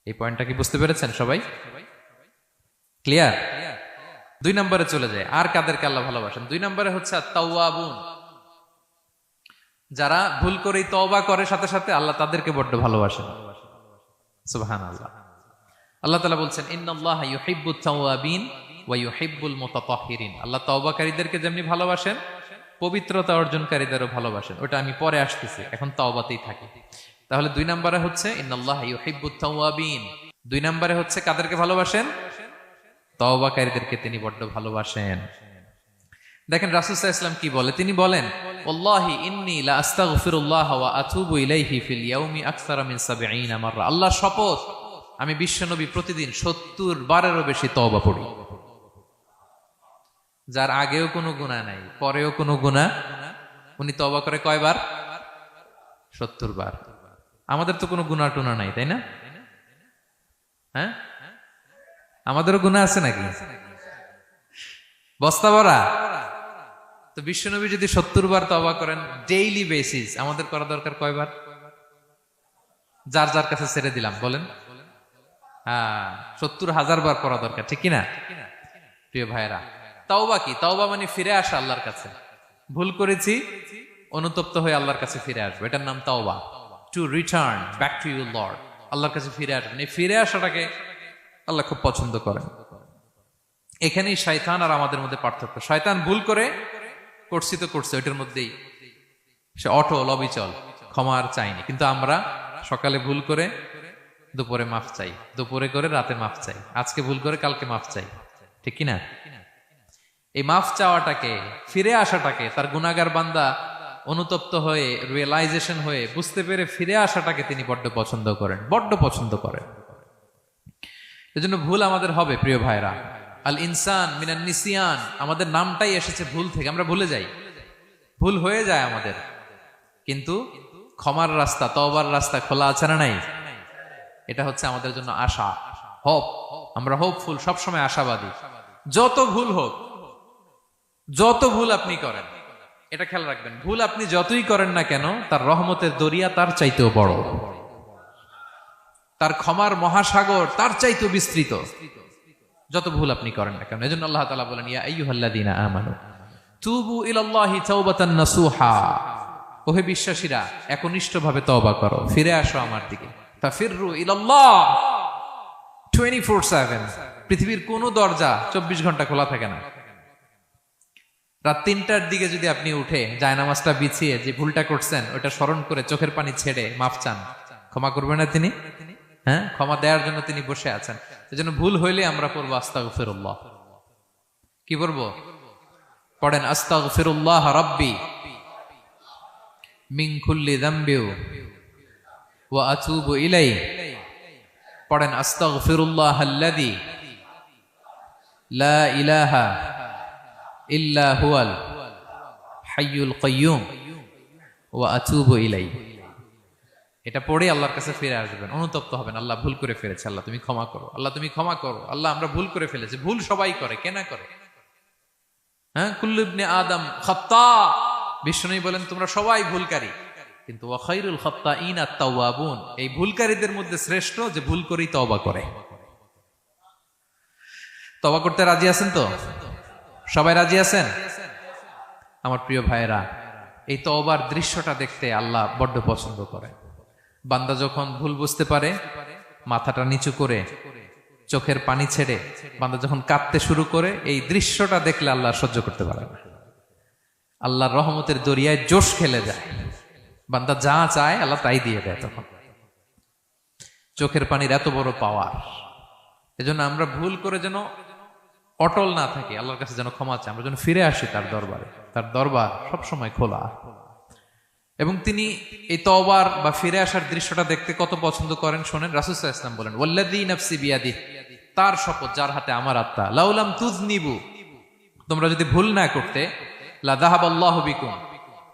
এই পয়েন্টটা কি বুঝতে পেরেছেন সবাই? ক্লিয়ার? 2 নম্বরে চলে যায়, আর কাদেরকে আল্লাহ ভালোবাসেন। 2 নম্বরে হচ্ছে আত-তাওয়াবুন, যারা ভুল করেই তওবা করে সাথে সাথে, আল্লাহ তাদেরকে বড্ড ভালোবাসেন। সুবহানাল্লাহ। আল্লাহ তাআলা বলছেন ইন্নাল্লাহা ইউহিব্বুত তাওয়াবিন ওয়া ইউহিব্বুল মুতাতাহহিরিন, আল্লাহ তওবাকারীদেরকে যেমনি ভালোবাসেন, পবিত্রতা অর্জনকারীদেরও ভালোবাসেন। ওটা আমি পরে আসতেছি, এখন তওবাতেই থাকি। তাহলে 2 নম্বরে হচ্ছে ইন্নাল্লাহা ইউহিব্বুত তাওয়াবিন, 2 নম্বরে হচ্ছে কাদেরকে ভালোবাসেন? তওবাকারীদেরকে তিনি বড্ড ভালোবাসেন। দেখেন রাসূল সাল্লাল্লাহু আলাইহি ওয়াসাল্লাম কি বলে, তিনি বলেন ওয়াল্লাহি ইন্নী লা আস্তাগফিরুল্লাহ ওয়া আতুবু ইলাইহি ফিল ইয়াউমি আকসারা মিন 70 মাররা, আল্লাহর শপথ আমি বিশ্বনবী প্রতিদিন 70 বারেরও বেশি তওবা পড়ি। যার আগেও কোনো গুনাহ নাই, পরেও কোনো গুনাহ, উনি তওবা করে কয়বার? 70 বার। আমাদের তো কোনো গুনাহ টুনা নাই, তাই না? হ্যাঁ, আমাদেরও গুনাহ আছে নাকি? বস্তা ভরা। তো বিশ্বনবী যদি 70 বার তওবা করেন ডেইলি বেসিস, আমাদের করা দরকার কয়বার? যার যার কাছে ছেড়ে দিলাম, বলেন। 70,000 বার করা দরকার, ঠিক কিনা? প্রিয় ভাইয়েরা, তাওবা কি? তাওবা মানে ফিরে আসা আল্লাহর কাছে। ভুল করেছি, অনুতপ্ত হয়ে আল্লাহর কাছে ফিরে আসবো, এটার নাম তাওবা। To return back to your Lord, আল্লাহর কাছে ফিরে আসবেন। এই ফিরে আসাটাকে আল্লাহ খুব পছন্দ করেন। এখানেই শয়তান আর আমাদের মধ্যে পার্থক্য। শয়তান ভুল করে করছি তো করছে, ওইটার মধ্যেই সে অটল অবিচল, ক্ষমা আর চাইনি। কিন্তু আমরা সকালে ভুল করে দুপুরে মাফ চাই, দুপুরে করে রাতে মাফ চাই, আজকে ভুল করে কালকে মাফ চাই, ঠিক কিনা? এই মাফ চাওয়াটাকে, ফিরে আসাটাকে, তার গুনাহগার বান্দা অনুতপ্ত হয়ে, রিয়েলাইজেশন হয়ে, বুঝতে পেরে ফিরে আসাটাকে তিনি বড্ড পছন্দ করেন, বড্ড পছন্দ করেন। এজন্য ভুল আমাদের হবে প্রিয় ভাইরা। আল ইনসান মিনান নিসিয়ান, আমাদের নামটাই এসেছে ভুল থেকে, আমরা ভুলে যাই, ভুল হয়ে যায় আমাদের। কিন্তু ক্ষমার রাস্তা, তওবার রাস্তা খোলা আছে না নাই? এটা হচ্ছে আমাদের জন্য আশা, হোপ। আমরা হোপফুল, সবসময় আশাবাদী। যত ভুল হোক, যত ভুল আপনি করেন, এটা খেয়াল রাখবেন, ভুল আপনি যতই করেন না কেন, তার রহমতের দরিয়া তার চাইতেও বড়, তার ক্ষমার মহাসাগর তার চাইতেও বিস্তৃত, যত ভুল আপনি করেন না কেন। এজন্য আল্লাহ তাআলা বলেন, ইয়া আইয়ুহাল্লাযীনা আমানু তুবু ইলাল্লাহি তাওবাতান নাসুহা, ওহে বিশ্বাসীরা একনিষ্ঠভাবে তওবা করো, ফিরে আসো আমার দিকে। তাফিররু ইলাল্লাহ 24/7। পৃথিবীর কোনো দরজা 24 ঘন্টা খোলা থাকে না। রাত 3টার দিকে যদি আপনি উঠে জায়নামাজটা বিছিয়ে যে ভুলটা করছেন ওটা স্মরণ করে চোখের পানি ছেড়ে মাফ চান, ক্ষমা করবেন না তিনি? হ্যাঁ, ক্ষমা দেওয়ার জন্য তিনি বসে আছেন। সেজন্য ভুল হইলে আমরা পড়বো আস্তাগফিরুল্লাহ। কি পড়বো? পড়েন, আস্তাগফিরুল্লাহ রাব্বি মিন কুল্লি যামবি ওয়া আতুবু ইলাইহি। পড়েন, আস্তাগফিরুল্লাহাল্লাযী লা ইলাহা ইল্লা হুয়াল হাইয়ুল কাইয়্যুম ওয়া আতুবু ইলাইহি। এটা পড়ে আল্লাহর কাছে ফিরে আসবেন, অনুতপ্ত হবেন, আল্লাহ ভুল করে ফেলেছে, আল্লাহ তুমি ক্ষমা করো, আল্লাহ তুমি ক্ষমা করো, আল্লাহ আমরা ভুল করে ফেলেছি। ভুল সবাই করে, কে না করে? হ্যাঁ, কুল্লু ইবনে আদম খাত্তা। বিষ্ণু বলেন তোমরা সবাই ভুলকারী, কিন্তু ওয়া খায়রুল খাত্তাইন আত-তাওয়াবুন, এই ভুলকারীদের মধ্যে শ্রেষ্ঠ যে ভুল করেই তওবা করে। তওবা করতে রাজি আছেন তো? সবাই রাজি আছেন? আমার প্রিয় ভাইয়েরা, এই তওবার দৃশ্যটা দেখতে আল্লাহ বড্ড পছন্দ করে। বান্দা যখন ভুল বুঝতে পারে, মাথাটা নিচু করে চোখের পানি ছেড়ে বান্দা যখন কাঁদতে শুরু করে, এই দৃশ্যটা দেখলে আল্লাহ সহ্য করতে পারে না। আল্লাহর রহমতের দরিয়ায় জোশ খেলে যায়, বান্দা যা চায় আল্লাহ তাই দিয়ে দেয়। তখন চোখের পানির এত বড় পাওয়ার। এজন্য আমরা ভুল করে যেন অটল না থাকি, আল্লাহর কাছে যেন ক্ষমা চাই, আমরা যেন ফিরে আসি তার দরবারে। তার দরবার সবসময় খোলা। এবং তিনি এই তওবার বা ফিরে আসার দৃশ্যটা দেখতে কত পছন্দ করেন শোনেন। রাসূল সাল্লাল্লাহু আলাইহি ওয়াসাল্লাম বলেন, ওয়াল্লাযী নাফসি বিয়াদিহি, তার শপথ যার হাতে আমার আত্মা, লাউলাম তুযনিবু, তোমরা যদি ভুল না করতে, লা যাহাবাল্লাহু বিকুম,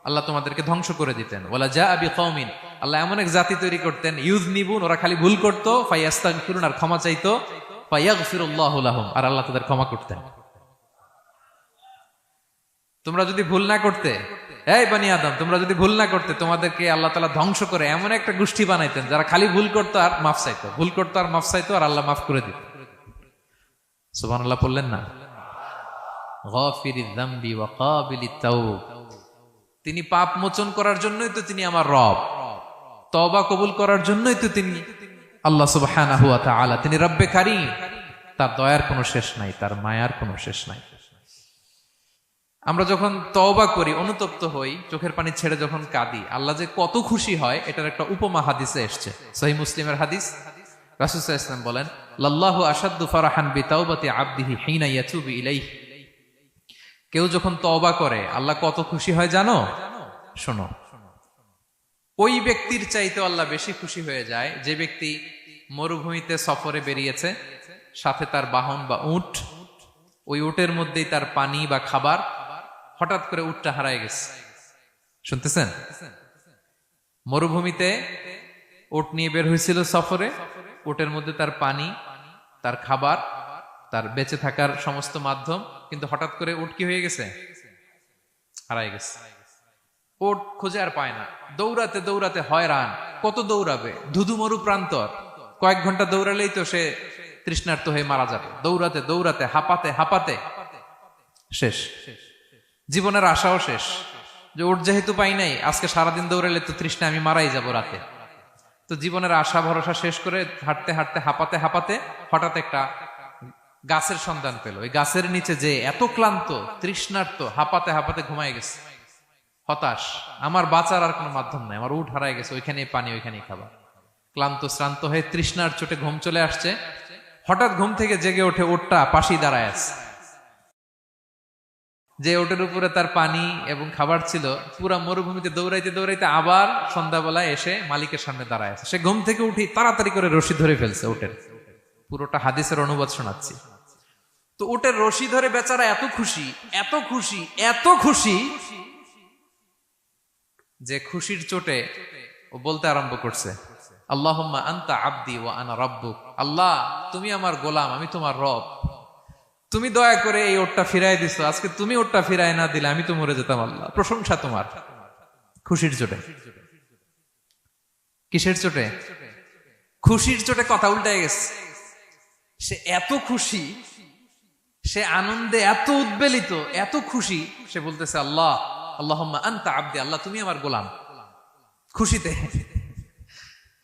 আল্লাহ তোমাদেরকে ধ্বংস করে দিতেন। ওয়ালা জাআ বিকওমিন, আল্লাহ এমন এক জাতি তৈরি করতেন, ইউযনিবুন, ওরা খালি ভুল করত, ফায়াস্তাগফিরুন, আর ক্ষমা চাইতো, ফায়াগফিরুল্লাহু লাহুম, আর আল্লাহ তাদের ক্ষমা করতেন। তোমরা যদি ভুল না করতে, এই বনি আদম, তোমরা যদি ভুল না করতে, তোমাদেরকে আল্লাহ তাআলা ধ্বংস করে এমন একটা গোষ্ঠী বানাইতেন যারা খালি ভুল করতো আর মাফ চাইতো, ভুল করতো আর মাফ চাইতো, আর আল্লাহ মাফ করে দিত। সুবহানাল্লাহ পড়লেন না? গাফিরিয যামবি ওয়া কাবিলিত তাওব, তিনি পাপ মোচন করার জন্যই তো তিনি আমার রব, তওবা কবুল করার জন্যই তো তিনি আল্লাহ সুবহানাহু ওয়া তাআলা, তিনি রব্বে কারীম। তার দয়ার কোনো শেষ নাই, তার মায়ার কোনো শেষ নাই। আমরা যখন তওবা করি, অনুতপ্ত হই, চোখের পানি ছেড়ে যখন কাঁদি, আল্লাহ যে কত খুশি হয় এটার একটা উপমা হাদিসে এসেছে, সহিহ মুসলিমের হাদিস। রাসূল সাল্লাল্লাহু আলাইহি ওয়াসাল্লাম বলেন, লাল্লাহু আশাদ্দু ফারাহান বিতাওবাতি আবদিহি হিনা ইয়াতুবু ইলাইহি। কেউ যখন তওবা করে আল্লাহ কত খুশি হয় জানো? শোনো, ওই ব্যক্তির চাইতে আল্লাহ বেশি খুশি হয়ে যায় যে ব্যক্তি মরুভূমিতে সফরে বেরিয়েছে, সাথে তার বাহন বা উট, ওই উটের মধ্যেই তার পানি বা খাবার, হঠাৎ করে উটটা হারায় গেছে। শুনতেছেন? মরুভূমিতে উট নিয়ে বের হয়েছিল সফরে, উটের মধ্যে তার পানি, তার খাবার, তার বেঁচে থাকার সমস্ত মাধ্যম, কিন্তু হঠাৎ করে উট কি হয়ে গেছে? হারায় গেছে। উট খুঁজে আর পায় না, দৌড়াতে দৌড়াতে হয়রান। কত দৌড়াবে? ধুধু মরু প্রান্তর, কয়েক ঘন্টা দৌড়ালেই তো সে তৃষ্ণার্ত হয়ে মারা যাবে। দৌড়াতে দৌড়াতে হাঁপাতে হাঁপাতে শেষ, জীবনের আশাও শেষ, যে উট যেহেতু পাই নাই, আজকে সারাদিন দৌড়ালে তো তৃষ্ণা আমি মারাই যাব রাতে। তো জীবনের আশা ভরসা শেষ করে হাঁটতে হাঁটতে হাঁপাতে হাঁপাতে হঠাৎ একটা গাছের সন্ধান পেল। ওই গাছের নিচে যে এত ক্লান্ত, তৃষ্ণার্ত, হাঁপাতে হাঁপাতে ঘুমায় গেছে, হতাশ, আমার বাঁচার আর কোনো মাধ্যম নাই, আমার উট হারায় গেছে, ওইখানে পানি, ওইখানেই খাবার। ক্লান্ত শ্রান্ত হয়ে তৃষ্ণার চোটে ঘুম চলে আসছে। হঠাৎ ঘুম থেকে জেগে ওঠে, উটটা পাশেই দাঁড়ায় আছে। যে ওটের উপরে তার পানি এবং খাবার ছিল, পুরা মরুভূমিতে দৌড়াইতে দৌড়াইতে আবার সন্ধ্যাবেলায় এসে মালিকের সামনে দাঁড়ায় আছে। সে ঘুম থেকে উঠি তাড়াতাড়ি করে রশি ধরে ফেলছে উটের। পুরোটা হাদিসের অনুবাদ শোনাচ্ছি। তো উটের রশি ধরে বেচারা এত খুশি, এত খুশি, এত খুশি, যে খুশির চোটে ও বলতে আরম্ভ করছে, আল্লাহুম্মা আনতা আবদি ওয়া আনা রাব্বুক, আল্লাহ তুমি আমার গোলাম, আমি তোমার রব। তুমি দয়া করে এই ওটটা ফিরাই দিছো, আজকে তুমি ওটটা ফিরাই না দিলে আমি তো মরে যেতাম। আল্লাহ প্রশংসা তোমার। খুশির চোটে। কিসের চোটে? খুশির চোটে কথা উল্টায় গেছে। সে এত খুশি, সে আনন্দে এত উদ্বেলিত, এত খুশি, সে বলতেছে আল্লাহ আল্লাহুম্মা আনতা আবদি, আল্লাহ তুমি আমার গোলাম। খুশিতে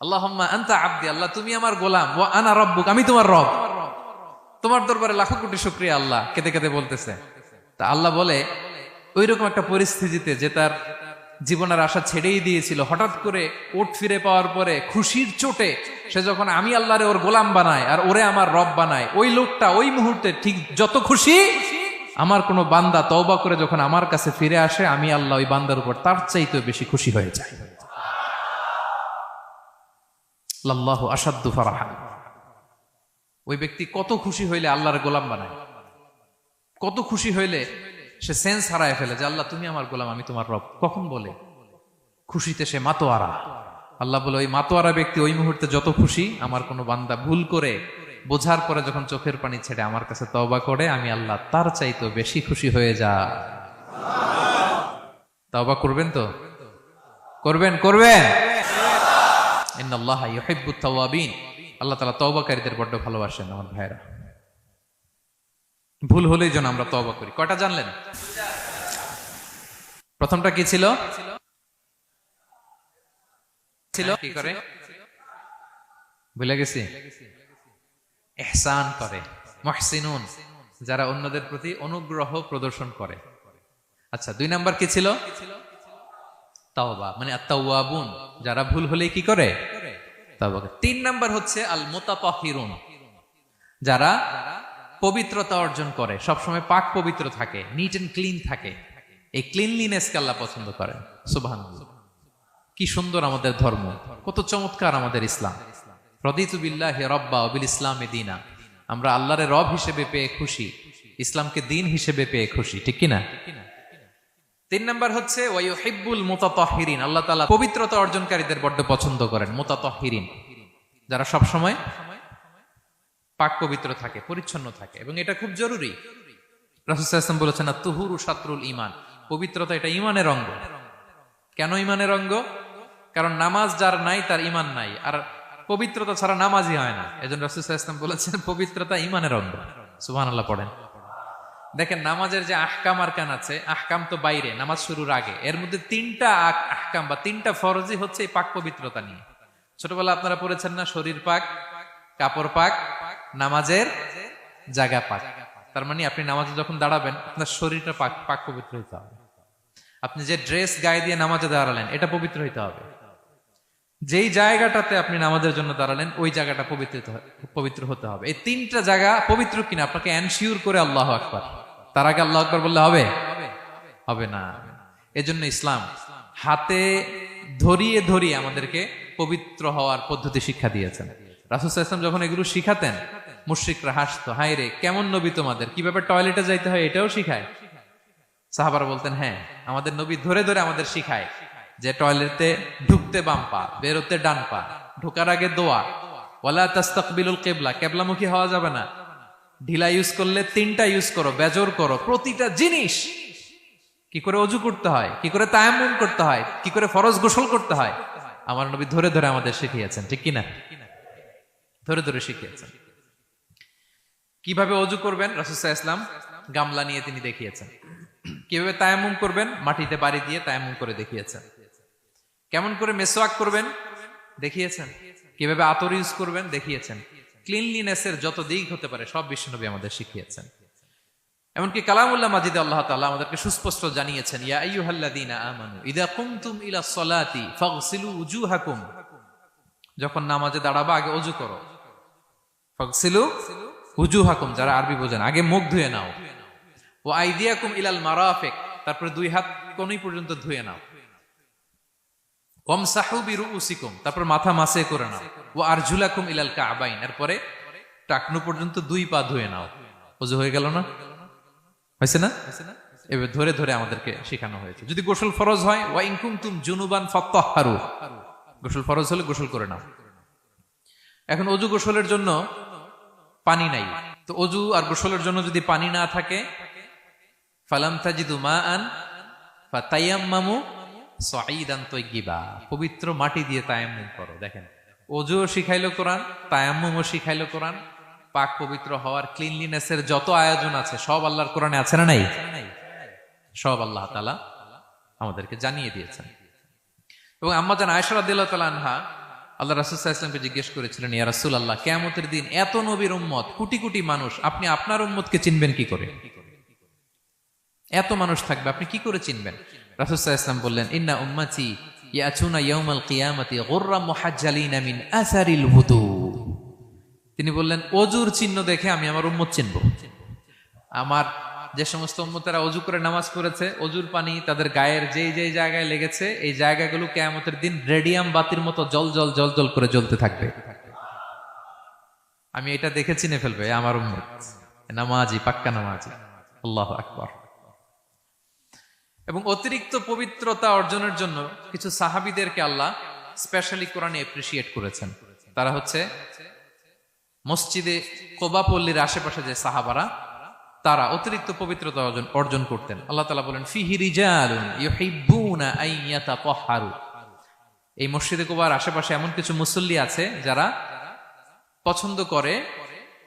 আল্লাহুম্মা আনতা আবদি, আল্লাহ তুমি আমার গোলাম, ওয়া আনা রাব্বুক, আমি তোমার রব। তোমার দরবারে লাখো কোটি শুকরিয়া। আল্লাহ কেঁদে কেঁদে বলতেছে। তা আল্লাহ বলে, ওইরকম একটা পরিস্থিতিতে যে তার জীবনের আশা ছেড়েই দিয়েছিল, হঠাৎ করে ওট ফিরে পাওয়ার পরে খুশির চোটে সে যখন আমি আল্লাহরে ওর গোলাম বানায় আর ওরে আমার রব বানায়, ওই লোকটা ওই মুহূর্তে ঠিক যত খুশি, আমার কোনো বান্দা তওবা করে যখন আমার কাছে ফিরে আসে, আমি আল্লাহ ওই বান্দার উপর তার চাইতে বেশি খুশি হয়ে যায়। আল্লাহু আশাদ্দু ফারাহা। ওই ব্যক্তি কত খুশি হইলে আল্লাহর গোলাম বানায়, কত খুশি হইলে সে সেন্স হারায় ফেলে যে আল্লাহ তুমি আমার গোলাম, আমি তোমার রব। কখন বলে? খুশিতে সে মাতোয়ারা। আল্লাহ বলে, ওই মাতোয়ারা ব্যক্তি ওই মুহূর্তে যত খুশি, আমার কোনো বান্দা ভুল করে বোঝার পরে যখন চোখের পানি ছেড়ে আমার কাছে তওবা করে, আমি আল্লাহ তার চাইতে বেশি খুশি হয়ে যা। তওবা করবেন তো? করবেন করবেন। ইন্নাল্লাহা ইউহিব্বুত তাওয়াবিন। আল্লাহ তাআলা তওবাকারীদের বড্ড ভালোবাসেন। আমার ভাইরা, ভুল হলেই যেন আমরা তওবা করি। কয়টা জানলেন? প্রথমটা কি ছিল? কি করে? ভুলে গেছি। ইহসান করে, মুহসিনুন, যারা অন্যদের প্রতি অনুগ্রহ প্রদর্শন করে। আচ্ছা, 2 নাম্বার কি ছিল? তাওবা, মানে আত-তাওয়াবুন, যারা ভুল হলেই কি করে? তাওবা করে। 3 নাম্বার হচ্ছে আল মুতাতাহহিরুন, যারা পবিত্রতা অর্জন করে, সবসময় পাক পবিত্র থাকে, নিট এন্ড ক্লিন থাকে। এই ক্লিনলিনেসকে আল্লাহ পছন্দ করেন। সুবহানাল্লাহ। কি সুন্দর আমাদের ধর্ম, কত চমৎকার আমাদের ইসলাম। রাদিতু বিল্লাহি রাব্বা ওয়া বিল ইসলামি দীনা। আমরা আল্লাহরে রব হিসেবে পেয়ে খুশি, ইসলামকে দিন হিসেবে পেয়ে খুশি, ঠিক কি না? 3 নাম্বার হচ্ছে ওয়া ইউহিব্বুল মুতাতাহহিরিন, আল্লাহ তাআলা পবিত্রতা অর্জনকারীদের বড্ড পছন্দ করেন। মুতাতাহহিরিন, যারা সব সময় পাক পবিত্র থাকে, পরিচ্ছন্ন থাকে, এবং এটা খুব জরুরি। রাসূল সাল্লাল্লাহু আলাইহি ওয়াসাল্লাম বলেছেন, আত-তুহুরু শাতরুল ঈমান, পবিত্রতা এটা ঈমানের অঙ্গ। কেন ঈমানের অঙ্গ? কারণ নামাজ যার নাই তার ঈমান নাই, আর পবিত্রতা ছাড়া নামাজই হয় না। এজন্য রাসূল সাল্লাল্লাহু আলাইহি ওয়াসাল্লাম বলেছেন পবিত্রতা ঈমানের অঙ্গ। সুবহানাল্লাহ পড়েন। দেখেন, নামাজের যে আহকাম আরকান আছে, আহকাম তো বাইরে, নামাজ শুরুর আগে। এর মধ্যে 3টা আহকাম বা 3টা ফরজই হচ্ছে এই পাক পবিত্রতা নিয়ে। ছোটবেলা আপনারা পড়েছেন না, শরীর পাক, কাপড় পাক, নামাজের জায়গা পাক। তার মানে আপনি নামাজে যখন দাঁড়াবেন, আপনার শরীরটা পাক পাক পবিত্র হইতে হবে। আপনি যে ড্রেস গায়ে দিয়ে নামাজে দাঁড়ালেন, এটা পবিত্র হইতে হবে। যেই জায়গাটাতে আপনি নামাজের জন্য দাঁড়ালেন, ওই জায়গাটা পবিত্র হতে হবে। এই 3টা জায়গা পবিত্র কিনা আপনাকে এনশিওর করে আল্লাহু আকবার, তার আগে আল্লাহু আকবার বললে হবে? হবে না। এজন্য ইসলাম হাতে ধরিয়ে ধরিয়ে আমাদেরকে পবিত্র হওয়ার পদ্ধতি শিক্ষা দিয়েছেন। রাসূল সাল্লাল্লাহু আলাইহি ওয়াসাল্লাম যখন এগুলো শিখাতেন, মুশরিকরা হাসতো, হায় রে কেমন নবী তোমাদের, কিভাবে টয়লেটে যাইতে হয় এটাও শিখায়। সাহাবারা বলতেন, হ্যাঁ, আমাদের নবী ধরে ধরে আমাদের শিখায় যে টয়লেটে ঢুকতে বাম পা, বেরোতে ডান পা, ঢোকার আগে দোয়া, ওয়ালা তাস্তাকবিলুল কিবলা, কিবলামুখী হওয়া যাবে না, ঢিলা ইউজ করলে 3টা ইউজ করো, বেজর করো, প্রতিটা জিনিস, কি করে ওযু করতে হয়, কি করে তায়াম্মুম করতে হয়, কি করে ফরজ গোসল করতে হয়, আমার নবী ধরে ধরে আমাদের শিখিয়েছেন, ঠিক কি না? ধরে ধরে শিখিয়েছেন। কিভাবে ওযু করবেন, রাসূল সাল্লাল্লাহু আলাইহি ওয়াসাল্লাম গামলা নিয়ে তিনি দেখিয়েছেন। কিভাবে তায়াম্মুম করবেন, মাটিতে বাড়ি দিয়ে তায়াম্মুম করে দেখিয়েছেন। কেমন করে মেসওয়াক করবেন দেখিয়েছেন। কিভাবে আতর ইউজ করবেন দেখিয়েছেন। ক্লিনলিনেসের যত দিক হতে পারে সব বিশ্বনবী আমাদের শিখিয়েছেন। এমনকি কালামুল্লাহ মাজিদে আল্লাহ তাআলা আমাদেরকে সুস্পষ্ট জানিয়েছেন, ইয়া আইয়ুহাল্লাযীনা আমানু ইযা কুমতুম ইলাস সালাতি ফাগসিলু উজুহাকুম, যখন নামাজে দাঁড়াবা আগে ওযু করো। ফাগসিলু উজুহাকুম, যারা আরবি বোঝেন, আগে মুখ ধুয়ে নাও। ওয়া আইদিয়াকুম ইলাল মারাফিক, তারপরে 2 হাত কোণী পর্যন্ত ধুয়ে নাও। ওয়ামসাহু বিরুউসিকুম, তারপর মাথা মাসে করে নাও। ওয়া আরজুলাকুম ইলাল কাবাইন, এরপরে টাকনু পর্যন্ত 2 পা ধুয়ে নাও। ওযু হয়ে গেল না? হয়েছে না? এভাবে ধরে ধরে আমাদেরকে শেখানো হয়েছে। যদি গোসল ফরজ হয়, ওয়া ইন কুনতুম জুনুবান ফাত্তাহহারু, গোসল ফরজ হলে গোসল করে নাও। এখন অজু গোসলের জন্য পানি নাই, তো অজু আর গোসলের জন্য যদি পানি না থাকে, ফালাম তাজিদু মাআন ফাতায়াম্মামু সাঈদান তাইয়্যিবা, পবিত্র মাটি দিয়ে তায়াম্মুম করো। দেখেন, অজুও শিখাইলো কোরআন, তায়াম্মুমও শিখাইলো কোরআন। পাক পবিত্র হওয়ার, ক্লিনলিনেসের যত আয়োজন আছে সব আল্লাহর কোরআনে আছে না নাই? সব আল্লাহ তাআলা আমাদেরকে জানিয়ে দিয়েছেন। এবং আম্মা জান আয়েশা রাদিয়াল্লাহু তাআলা আনহা আল্লাহ রাসূল সাল্লাল্লাহু আলাইহি ওয়াসাল্লামকে জিজ্ঞেস করেছিলেন, ইয়া রাসূলুল্লাহ, কিয়ামতের দিন এত নবীর উম্মত, কোটি কোটি মানুষ, আপনি আপনার উম্মতকে চিনবেন কি করে? এত মানুষ থাকবে, আপনি কি করে চিনবেন? রাসূল সাল্লাল্লাহু আলাইহি ওয়াসাল্লাম বললেন, ইন্না উম্মতি ইয়াতুনা ইয়াউমাল কিয়ামাতি গুররাম মুহাজ্জালিনা মিন আসারিল wudu। তিনি বললেন, অজুর চিহ্ন দেখে আমি আমার উম্মত চিনব। আমার যে সমস্ত উম্মতেরা অজু করে নামাজ পড়েছে, অজুর পানি তাদের গায়ের যেই যেই জায়গায় লেগেছে, এই জায়গাগুলো কিয়ামতের দিন রেডিয়াম বাতির মতো জল জল জল জল করে জ্বলতে থাকবে। আমি এটা দেখে চিনে ফেলবে আমার উম্মত, নামাজি, পাক্কা নামাজি। আল্লাহু আকবার। এবং অতিরিক্ত পবিত্রতা অর্জনের জন্য কিছু সাহাবীদেরকে আল্লাহ স্পেশালি কোরআনে অ্যাপ্রিশিয়েট করেছেন। তারা হচ্ছে মসজিদে কোবা পল্লীর আশেপাশে যে সাহাবারা, তারা অতিরিক্ত পবিত্রতা অর্জন করতেন। আল্লাহ তাআলা বলেন, ফিহি রিজালুন ইউহিব্বুনা আন ইয়াতাতাহহারু। এই মসজিদে কোবার আশেপাশে এমন কিছু মুসল্লি আছে যারা পছন্দ করে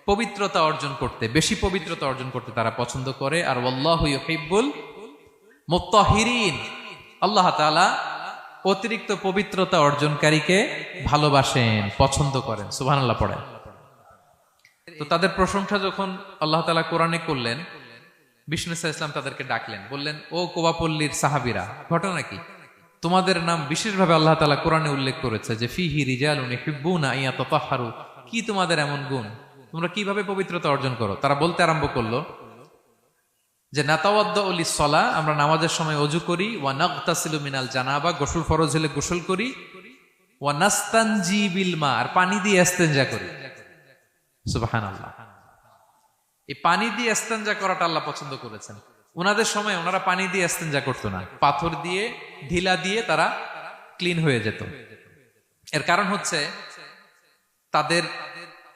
পবিত্রতা অর্জন করতে, বেশি পবিত্রতা অর্জন করতে তারা পছন্দ করে। আর ওয়াল্লাহু ইউহিব্বুল মুত্তাহিরিন, আল্লাহ তাআলা অতিরিক্ত পবিত্রতা অর্জনকারীকে ভালোবাসেন, পছন্দ করেন। সুবহানাল্লাহ পড়েন। তো তাদের প্রশংসা যখন আল্লাহ তাআলা কোরআনে করলেন, বিষ্ণু সাল্লাল্লাহু আলাইহি ওয়াসাল্লাম তাদেরকে ডাকলেন, বললেন, ও কোবাপল্লীর সাহাবীরা, ঘটনা কি? তোমাদের নাম বিশেষভাবে আল্লাহ তাআলা কোরআনে উল্লেখ করেছে যে ফিহি রিজালুন ইউহিব্বুনা আন ইয়াতাতাহহারু। কি তোমাদের এমন গুণ? তোমরা কিভাবে পবিত্রতা অর্জন করো? তারা বলতে আরম্ভ করলো যে নাতাওয়াদ্দাউ লিস-সালাহ, আমরা নামাজের সময় ওযু করি, ওয়া নাগতাসিলু মিনাল জানাবা, গোসল ফরজ হলে গোসল করি, ওয়া নাস্তানজি বিল মা, আর পানি দিয়ে ইস্তেনজা করি। সুবহানাল্লাহ। এই পানি দিয়ে ইস্তেনজা করাটা আল্লাহ পছন্দ করেছেন। ওনাদের সময় ওনারা পানি দিয়ে ইস্তেনজা করতো না, পাথর দিয়ে, ঢিলা দিয়ে তারা ক্লিন হয়ে যেত। এর কারণ হচ্ছে তাদের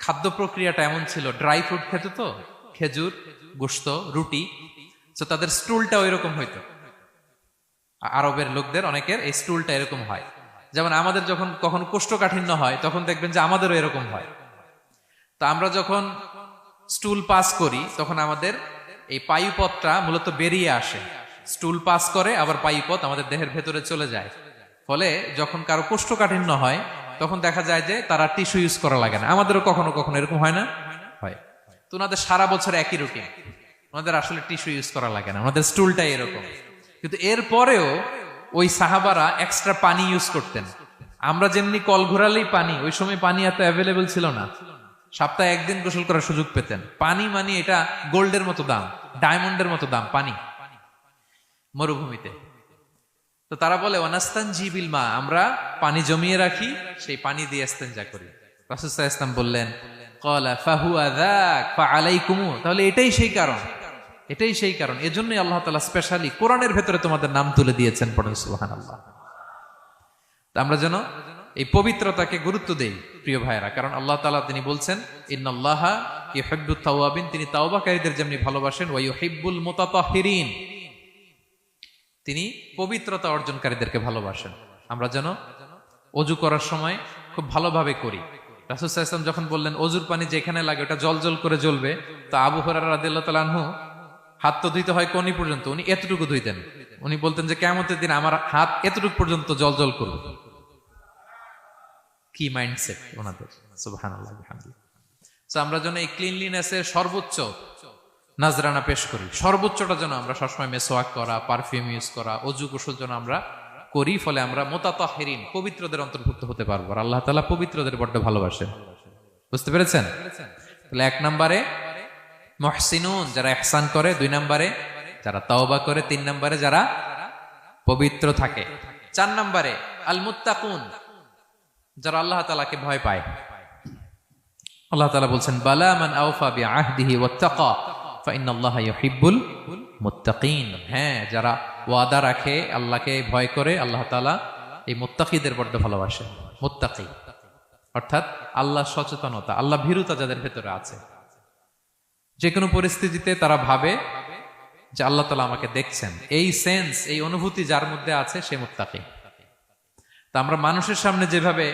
খাদ্য প্রক্রিয়াটা এমন ছিল, ড্রাই ফ্রুট খেত তো, খেজুর, গোশত, রুটি, তো তাদের স্টুলটা ওইরকম হইতো। আরবের লোকদের অনেকের এই স্টুলটা এরকম হয়। যেমন আমাদের যখন কখনো কোষ্ঠকাঠিন্য হয়, তখন দেখবেন যে আমাদেরও এরকম হয়। তা আমরা যখন স্টুল পাস করি, তখন আমাদের এই পায়ুপথটা মূলত বেরিয়ে আসে, স্টুল পাস করে আবার পায়ুপথ আমাদের দেহের ভেতরে চলে যায়। ফলে যখন কারো কোষ্ঠকাঠিন্য হয়, তখন দেখা যায় যে তারা টিস্যু ইউজ করা লাগে না। আমাদেরও কখনো কখনো এরকম হয় না? হয়। তো ওনাদের সারা বছর একই রুটিন, ওনাদের আসলে টিস্যু ইউজ করা লাগে না, ওনাদের স্টুলটাই এরকম। কিন্তু এরপরেও ওই সাহাবারা এক্সট্রা পানি ইউজ করতেন। আমরা যেমনি কল ঘোরালেই পানি, ওই সময় পানি এত অ্যাভেলেবল ছিল না, সপ্তাহে একদিন গোসল করার সুযোগ পেতেন। পানি মানে এটা গোল্ডের মতো দাম, ডায়মন্ডের মতো দাম পানি মরুভূমিতে। তো তারা বলে, ওয়ানাস্তানজি বিল মা, আমরা পানি জমিয়ে রাখি, সেই পানি দিয়ে ইস্তেনজা করি। রাসূল সাল্লাল্লাহু আলাইহি ওয়াসাল্লাম বললেন, ক্বালা ফাহুয়া যাক ফাআলাইকুমু, তাহলে এটাই সেই কারণ, এটাই সেই কারণ, এজন্যই আল্লাহ তাআলা স্পেশালি কোরআনের ভেতরে তোমাদের নাম তুলে দিয়েছেন। পড়েন সুবহানাল্লাহ। তা আমরা যেন এই পবিত্রতাকে গুরুত্ব দেই প্রিয় ভাইয়েরা, কারণ আল্লাহ তাআলা তিনি বলছেন, ইন্নাল্লাহা ইউহিব্বুত তাওয়াবিন, তিনি তাওবাকারীদের যেমনি ভালোবাসেন, ওয়া ইউহিব্বুল মুতাতাহহিরিন, তিনি পবিত্রতা অর্জনকারীদেরকে ভালোবাসেন। আমরা যেন ওযু করার সময় খুব ভালোভাবে করি। রাসূল সাল্লাল্লাহু আলাইহি ওয়াসাল্লাম যখন বললেন অজুর পানি যেখানে লাগে ওটা জল জল করে জ্বলবে, তো আবু হুরায়রা রাদিয়াল্লাহু তাআলা আনহু হাত তো ধুইতে হয় কোনি পর্যন্ত, উনি এতটুকু ধুইতেন। উনি বলতেন যে কিয়ামতের দিন আমার হাত এতটুকু পর্যন্ত জল জল করবে। কি মাইন্ডসেট ওনাদের, সুবহানাল্লাহ বিহামদিহি। সো আমরা যেন এই ক্লিনলিনেসের সর্বোচ্চ নাজরানা পেশ করি, সর্বোচ্চটা যেন আমরা সবসময় মেসওয়াক করা, পারফিউম ইউজ করা, অজু গোসল যেন আমরা করি। ফলে আমরা মুতাতাহহিরিন, পবিত্রদের অন্তর্ভুক্ত হতে পারবো। আর আল্লাহ তাআলা পবিত্রদের বড্ড ভালোবাসেন। বুঝতে পেরেছেন? তাহলে 1 নম্বরে মুহসিনুন, যারা ইহসান করে, 2 নম্বরে যারা তাওবা করে, 3 নম্বরে যারা পবিত্র থাকে, 4 নম্বরে আল মুত্তাকুন, যারা আল্লাহ তাআলাকে ভয় পায়। আল্লাহ তাআলা বলছেন, বালা মান আওফা বিআহদিহি ওয়াত্তাকা ফাইন্নাল্লাহা ইউহিব্বুল মুত্তাকিন, হ্যাঁ, যারা ওয়াদা রাখে, আল্লাহকে ভয় করে, আল্লাহ তাআলা এই মুত্তাকিদের বড্ড ভালোবাসে। মুত্তাকি অর্থাৎ আল্লাহ সচেতনতা, আল্লাহ ভীরুতা যাদের ভেতরে আছে, যে কোনো পরিস্থিতিতে তারা ভাবে যে আল্লাহ তাআলা আমাকে দেখছেন, এই সেন্স, এই অনুভূতি যার মধ্যে আছে সে মুত্তাকি। তা আমরা মানুষের সামনে যেভাবে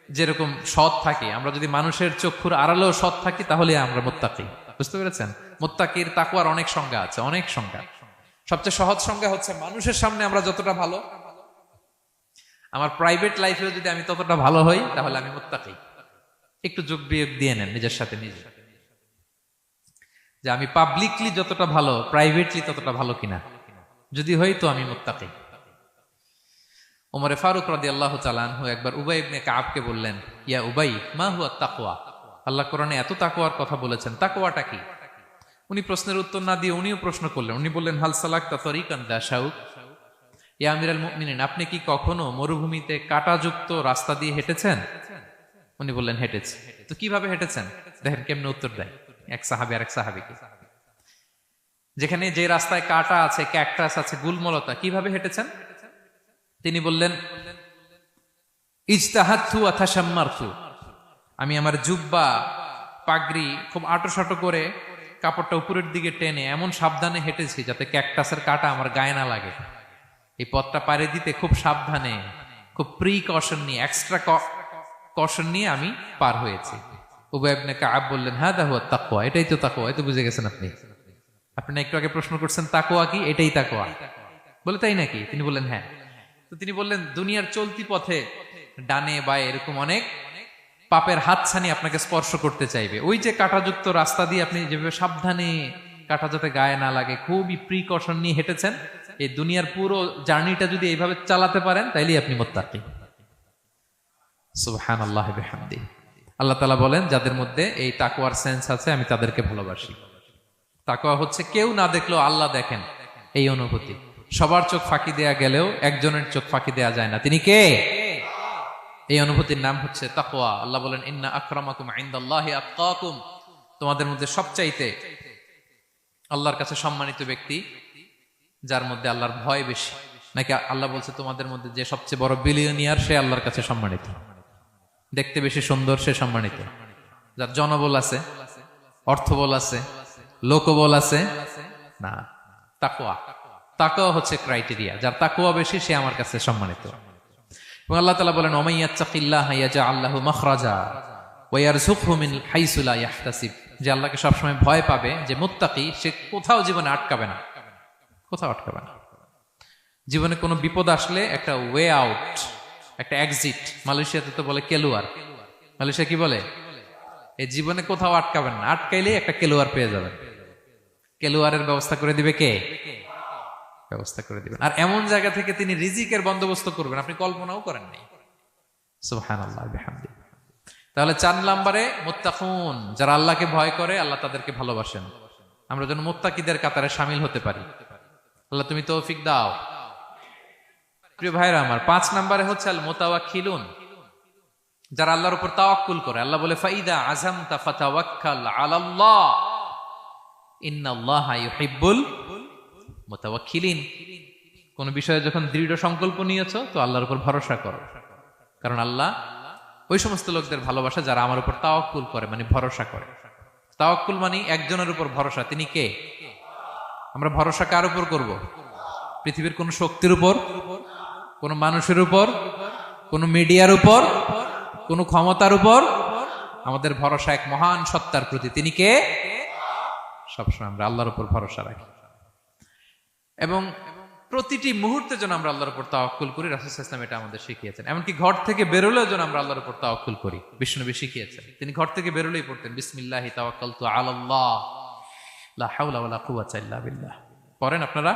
যেরকম সৎ থাকি, আমরা যদি মানুষের চক্ষুর আড়ালেও সৎ থাকি তাহলে আমরা মুত্তাকি। বুঝতে পেরেছেন? মুত্তাকির তাকওয়ার অনেক সংজ্ঞা আছে, অনেক সংজ্ঞা। সবচেয়ে সহজ সংজ্ঞা হচ্ছে মানুষের সামনে আমরা যতটা ভালো, আমার প্রাইভেট লাইফেও যদি আমি ততটা ভালো হই তাহলে আমি মুত্তাকি। একটু যোগ বিয়োগ দিয়ে নেন নিজের সাথে নিজে, যে আমি পাবলিকলি যতটা ভালো প্রাইভেটলি ততটা ভালো কিনা। যদি হই তো আমি মুত্তাকি। ওমরে ফারুক রাদিয়াল্লাহু তাআলা আনহু একবার উবাই ইবনে কাবকে বললেন, ইয়া উবাই, মা হুয়া তাকওয়া? আল্লাহ কোরআনে এত তাকওয়ার কথা বলেছেন, তাকওয়াটা কি? উনি প্রশ্নের উত্তর না দিয়ে উনিও প্রশ্ন করলেন। উনি বললেন, হাল সালাকতা তরিকান দা শাউক? ইয়া আমিরাল মুমিনিন, আপনি কি কখনো মরুভূমিতে কাঁটাযুক্ত রাস্তা দিয়ে হেঁটেছেন? উনি বললেন, হেঁটেছি। তো কিভাবে হেঁটেছেন? দেখেন কেমনে উত্তর দেয় এক সাহাবী আরেক সাহাবীকে। যেখানে যে রাস্তায় কাঁটা আছে, ক্যাকটাস আছে, গুলমলতা, কিভাবে হেঁটেছেন? তিনি বললেন, ইজতাহাদতু ওয়া তাশাম্মারতু, আমি আমার জুব্বা পাগড়ি খুব আঁটোসাঁটো করে কাপড়টা উপরের দিকে টেনে এমন সাবধানে হেঁটেছি যাতে ক্যাকটাসের কাঁটা আমার গায়ে না লাগে। এই পথটা পাড়ি দিতে খুব সাবধানে, খুব প্রিকশন নিয়ে, এক্সট্রা কশন নিয়ে আমি পার হয়েছি। উবাই ইবনে কাব বললেন, হাদা হুয়া তাকওয়া, এটাই তো তাকওয়া। এই তো বুঝে গেছেন আপনি। আপনি একটু আগে প্রশ্ন করছেন তাকওয়া কি, এটাই তাকওয়া। বলে, তাই নাকি? তিনি বললেন, হ্যাঁ। তো তিনি বললেন, দুনিয়ার চলতি পথে ডানে বায়ে এরকম অনেক পাপের হাতছানি আপনাকে স্পর্শ করতে চাইবে। ওই যে কাঁটাযুক্ত রাস্তা দিয়ে আপনি যেভাবে সাবধানে, কাঁটা যাতে গায়ে না লাগে, খুবই প্রিকশন নিয়ে হেঁটেছেন, এই দুনিয়ার পুরো জার্নিটা যদি এইভাবে চালাতে পারেন তাইলেই আপনি মুত্তাকি। সুবহানাল্লাহি ওয়া বিহামদিহি। আল্লাহ তাআলা বলেন, যাদের মধ্যে এই তাকওয়ার সেন্স আছে আমি তাদেরকে ভালোবাসি। তাকওয়া হচ্ছে কেউ না দেখলেও আল্লাহ দেখেন, এই অনুভূতি। সবার চোখ ফাঁকি দেয়া গেলেও একজনের চোখ ফাঁকি দেয়া যায় না। তিনি কে? এই অনুভূতির নাম হচ্ছে তাকওয়া। আল্লাহ বলেন, ইন্না আকরামাকুম ইনদাল্লাহি আতকাকুম, তোমাদের মধ্যে সবচাইতে আল্লাহর কাছে সম্মানিত ব্যক্তি যার মধ্যে আল্লাহর ভয় বেশি। নাকি আল্লাহ বলছে তোমাদের মধ্যে যে সবচেয়ে বড় বিলিয়নিয়ার সে আল্লাহর কাছে সম্মানিত, দেখতে বেশি সুন্দর সে সম্মানিত, যার জনবল আছে, অর্থবল আছে, লোকবল আছে না। তাকওয়া, তাকওয়া হচ্ছে ক্রাইটেরিয়া। যার তাকওয়া বেশি সে আমার কাছে সম্মানিত। এবং আল্লাহ তাআলা বলেন, ওয়া মাইয়াত্তাকিল্লাহা ইয়াজআল লাহু মাখরাজা ওয়া ইয়ারযুকহু মিন হাইসু লা ইয়াহতাসিব, যে আল্লাহকে সবসময় ভয় পাবে, যে মুত্তাকি, সে কোথাও জীবনে আটকাবে না, কোথাও আটকাবে না। জীবনে কোনো বিপদ আসলে একটা ওয়ে আউট, একটা এক্সিট। মালয়েশিয়াতে তো বলে কেলুয়ার। মালয়েশিয়া কি বলে? এই জীবনে কোথাও আটকাবেন না, আটকাইলেই একটা কেলুয়ার পেয়ে যাবেন। কেলুয়ারের ব্যবস্থা করে দিবে কে? ব্যবস্থা করে দিবেন। আর এমন জায়গা থেকে তিনি রিজিকের বন্দোবস্ত করবেন আপনি কল্পনাও করেন নাই। সুবহানাল্লাহি বিহামদিহি। তাহলে 4 নম্বরে মুত্তাকুন, যারা আল্লাহকে ভয় করে আল্লাহ তাদেরকে ভালোবাসেন। আমরা যেন মুত্তাকিদের কাতারে শামিল হতে পারি। আল্লাহ তুমি তৌফিক দাও। প্রিয় ভাইরা আমার, 5 নম্বরে হচ্ছে আল মুতাওয়াক্কিলুন, যারা আল্লাহর উপর তাওয়াক্কুল করে। আল্লাহ বলে, ফাইদা আযামতা ফাতাওয়াক্কাল আলাল্লাহ ইন্নাল্লাহা ইউহিব্বুল মুতাওয়াক্কিলিন। কোন বিষয়ে যখন দৃঢ় সংকল্প নিয়েছো তো আল্লাহর উপর ভরসা করো, কারণ আল্লাহ ওই সমস্ত লোকদের ভালোবাসা যারা আমার উপর তাওয়াক্কুল করে, মানে ভরসা করে। তাওয়াক্কুল মানে একজনের উপর ভরসা। তিনি কে? আমরা ভরসা কার উপর করব? পৃথিবীর কোন শক্তির উপর, কোন মানুষের উপর, কোন মিডিয়ার উপর, কোন ক্ষমতার উপর? আমাদের ভরসা এক মহান সত্তার প্রতি। তিনি কে? সবসময় আমরা আল্লাহর উপর ভরসা রাখি এবং প্রতিটি মুহূর্তে যেন আমরা আল্লাহর উপর তাওয়াক্কুল করি। রাসূল সাল্লাল্লাহু আলাইহি ওয়াসাল্লাম এটা আমাদের শিখিয়েছেন। এমনকি ঘর থেকে বেরোলেও যেন আমরা আল্লাহর উপর তাওয়াক্কুল করি, বিশ্বনবী শিখিয়েছেন। তিনি ঘর থেকে বেরোলেই পড়তেন, বিসমিল্লাহি তাওয়াক্কালতু আলাল্লাহ লা হাওলা ওয়ালা কুওয়াতা ইল্লা বিল্লাহ। পড়েন আপনারা,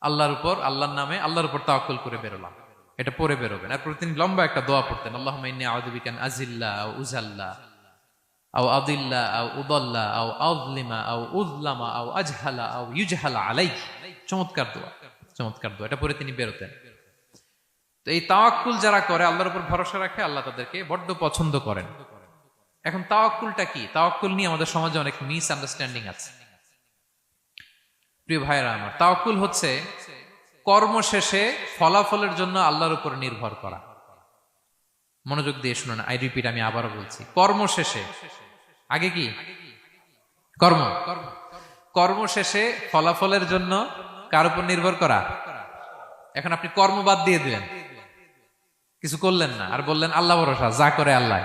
আল্লাহর উপর, আল্লাহর নামে, আল্লাহর উপর তাওয়াক্কুল করে বেরোলাম, এটা পড়ে বেরোবেন। আর প্রতিদিন লম্বা একটা দোয়া পড়তেন, আল্লাহুম্মা ইন্নী আউযু বিকা আন আযিল্লা আও উযাল্লা আও আদিল্লা আও উদাল্লা আও আযলিমা আও উযলামা আও আজহালা আও ইউজহালা আলাই। চমৎকার দোয়া, চমৎকার দোয়া। এটা পরে তিনি বেরোতেন। তো এই তাওয়াক্কুল যারা করে, আল্লাহর উপর ভরসা রাখে, আল্লাহ তাদেরকে বড্ড পছন্দ করেন। এখন তাওয়াক্কুলটা কি? তাওয়াক্কুল নিয়ে আমাদের সমাজে অনেক মিস আন্ডারস্ট্যান্ডিং আছে। প্রিয় ভাইরা আমার, তাওয়াক্কুল হচ্ছে কর্ম শেষে ফলাফলের জন্য আল্লাহর উপর নির্ভর করা। মনোযোগ দিয়ে শুনুন, আই রিপিট, আমি আবারও বলছি, কর্ম শেষে আগে কি কর্ম, কর্ম শেষে ফলাফলের জন্য কার উপর নির্ভর করা। এখন আপনি কর্ম বাদ দিয়ে দিলেন, কিছু করলেন না, আর বললেন আল্লাহ ভরসা, যা করে আল্লাহ,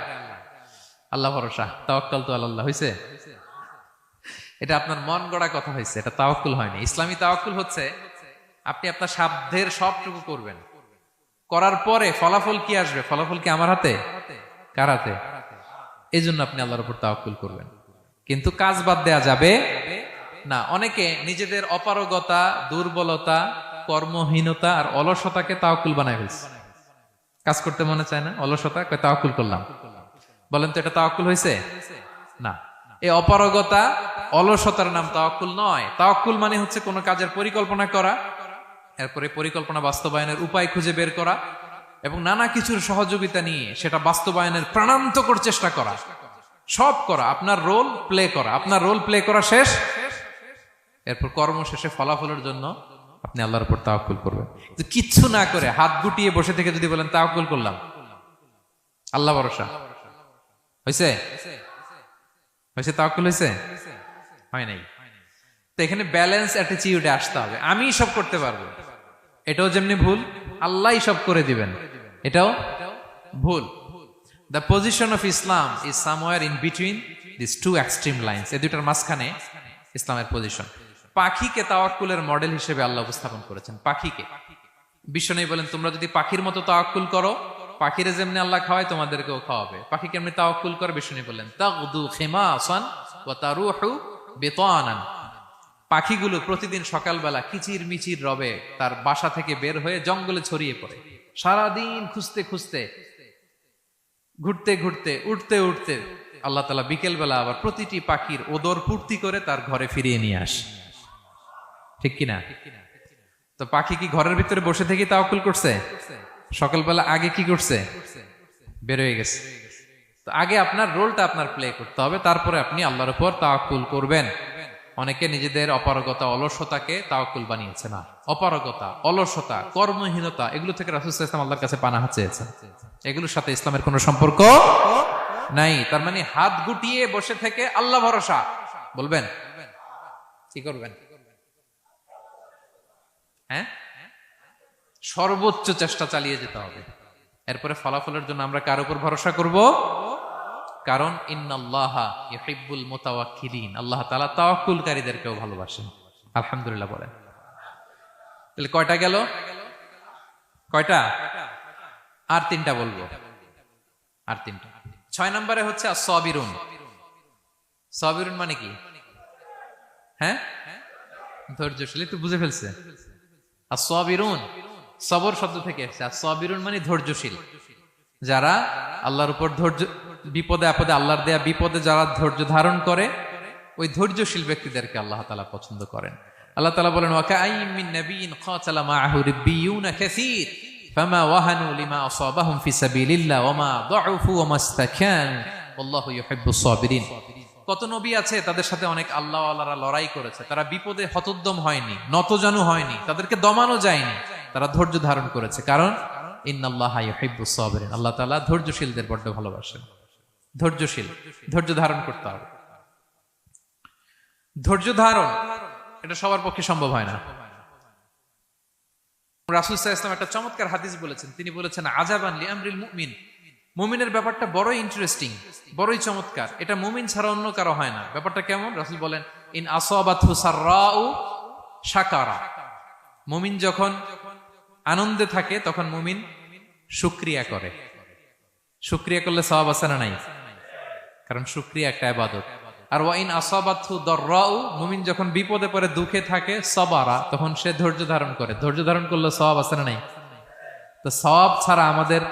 আল্লাহ ভরসা, তাওয়াক্কালতু আলাল্লাহ হয়েছে? এটা আপনার মন গড়া কথা হয়েছে, এটা তাওয়াক্কুল হয়নি। ইসলামী তাওয়াক্কুল হচ্ছে আপনি আপনার সাধ্যের সবটুকু করবেন, করার পরে ফলাফল কি আসবে, ফলাফল কি আমার হাতে, কার হাতে? এই জন্য আপনি আল্লাহর উপর তাওয়াক্কুল করবেন, কিন্তু কাজ বাদ দেয়া যাবে না। অনেকে নিজেদের অপারগতা, দুর্বলতা, কর্মহীনতা আর অলসতাকে তাওয়াক্কুল বানায় ফেলছে। কাজ করতে মনে চায় না, অলসতা, কয় তাওয়াক্কুল করলাম। বলেন তো এটা তাওয়াক্কুল হয়েছে? না। এই অপারগতা, অলসতার নাম তাওয়াক্কুল নয়। তাওয়াক্কুল মানে হচ্ছে কোনো কাজের পরিকল্পনা করা, এরপরে পরিকল্পনা বাস্তবায়নের উপায় খুঁজে বের করা এবং নানা কিছুর সহযোগিতা নিয়ে সেটা বাস্তবায়নের প্রাণান্তকর চেষ্টা করা, সব করা, আপনার রোল প্লে করা। আপনার রোল প্লে করা শেষ, এরপর কর্ম শেষে ফলাফলের জন্য আপনি আল্লাহর উপর তাওয়াক্কুল করবেন। কিচ্ছু না করে হাত গুটিয়ে বসে থেকে যদি বলেন তাওয়াক্কুল করলাম, আল্লাহ ভরসা, হয়েছে? হয়েছে? তাওয়াক্কুল হয়েছে? হয় নাই। তো এখানে ব্যালেন্স অ্যাটিটিউডে আসতে হবে। আমি সব করতে পারবো, এটাও যেমনি ভুল, আল্লাহই সব করে দিবেন, এটাও ভুল। The position of Islam is somewhere in between this two extreme lines. এই দুইটার মাঝখানে ইসলামের পজিশন। পাখিকে তাওয়াক্কুলের মডেল হিসেবে আল্লাহ উপস্থাপন করেছেন। পাখিকে বিশ্বনবী বলেন, তোমরা যদি পাখির মতো তাওয়াক্কুল করো, পাখিরে যেমনি আল্লাহ খাওয়ায় তোমাদেরকেও খাওয়াবে। পাখি কেমনি তাওয়াক্কুল করে বিশ্বনবী বললেন, তাগদু খিমাসান ওয়া তারুহু বিতানান। পাখিগুলো প্রতিদিন সকালবেলা কিচির মিচির রবে তার বাসা থেকে বের হয়ে জঙ্গলে ছড়িয়ে পড়ে, সারাদিন খুঁজতে খুঁজতে, ঘুরতে ঘুরতে, উঠতে উঠতে আল্লাহ তাআলা বিকেল বেলা আবার প্রতিটি পাখির ওদর পূর্তি করে তার ঘরে ফিরিয়ে নিয়ে আসে। ঠিক কিনা? তো পাখি কি ঘরের ভিতরে বসে থেকে তাওয়াক্কুল করছে? সকালবেলা আগে কি করছে? বের হয়ে গেছে। তো আগে আপনার রোলটা আপনার প্লে করতে হবে, তারপরে আপনি আল্লাহর উপর তাওয়াক্কুল করবেন। অনেকে নিজেদের অপারগতা, অলসতাকে তাওয়াক্কুল বানিয়েছে। না, অপারগতা, অলসতা, কর্মহীনতা, এগুলো থেকে রাসূল সাল্লাল্লাহু আলাইহি ওয়াসাল্লাম আল্লাহর কাছে পানাহ চেয়েছেন। এগুলোর সাথে ইসলামের কোনো সম্পর্ক নাই। তার মানে হাত গুটিয়ে বসে থেকে আল্লাহ ভরসা বলবেন, কি করবেন? হ্যাঁ, সর্বোচ্চ চেষ্টা চালিয়ে যেতে হবে। এরপরে ফলাফলের জন্য আমরা কার উপর ভরসা করব? কারণ ইন্নাল্লাহা ইউহিব্বুল মুতাওয়াক্কিলিন, আল্লাহ তাআলা তাওয়াক্কুলকারীদেরকেও ভালোবাসেন। আলহামদুলিল্লাহ বলেন। তাহলে কয়টা গেল? কয়টা? আর তিনটা বলবো, আর তিনটা। 6 নম্বরে হচ্ছে as-সাবিরুন। সাবিরুন মানে কি? হ্যাঁ, ধৈর্যশীল। একটু বুঝে ফেলছে? as-সাবিরুন সবর শব্দ থেকে এসেছে। as-সাবিরুন মানে ধৈর্যশীল। যারা আল্লাহর উপর ধৈর্য, বিপদে আপদে আল্লাহর দেয়া বিপদে যারা ধৈর্য ধারণ করে, ওই ধৈর্যশীল ব্যক্তিদেরকে আল্লাহ তাআলা পছন্দ করেন। আল্লাহ তাআলা বলেন, ওয়া কাআইয়্যিম মিন নাবিয়্যিন ক্বাতালা মাআহু রিব্বিয়ুনা কাসীর ফামা ওয়াহানু লিমা আসাবাহুম ফি সাবিলিল্লাহ ওয়া মা দুউফু ওয়া মাস্তাকানু আল্লাহু ইউহিব্বুস সাবিরিন। কত নবী আছে, তাদের সাথে অনেক আল্লাহওয়ালারা লড়াই করেছে, তারা বিপদে হতোদ্যম হয়নি, নতজানু হয়নি, তাদেরকে দমানো যায়নি, তারা ধৈর্য ধারণ করেছে। কারণ ইন্নাল্লাহা ইউহিব্বুস সাবিরিন, আল্লাহ তাআলা ধৈর্যশীলদের বড় ভালোবাসেন। ধৈর্যশীল, ধৈর্য ধারণ করতে হবে। ধৈর্য ধারণ এটা সবার পক্ষে সম্ভব হয় না। রাসূল সাল্লাল্লাহু আলাইহি ওয়াসাল্লাম একটা চমৎকার হাদিস বলেছেন। তিনি বলেছেন, আজাবান লিআমরিল মুমিন, মুমিনের ব্যাপারটা বড়ই ইন্টারেস্টিং, বড়ই চমৎকার, এটা মুমিন ছাড়া অন্য কারো হয় না। ব্যাপারটা কেমন? রাসূল বলেন, ইন আসাবাতহু সাররাউ শাকারা, মুমিন যখন আনন্দে থাকে তখন মুমিন শুকরিয়া করে। শুকরিয়া করলে সওয়াব আছে না নাই? কারণ শুকরিয়া একটা ইবাদত। আর ওয়া ইন আসাবাতহু দাররাউ, মুমিন যখন বিপদে পড়ে, দুঃখে থাকে, সাবারা, তখন সে ধৈর্য ধারণ করে। ধৈর্য ধারণ করলে সওয়াব আছে না নাই? তো সওয়াব ছাড়া আমাদের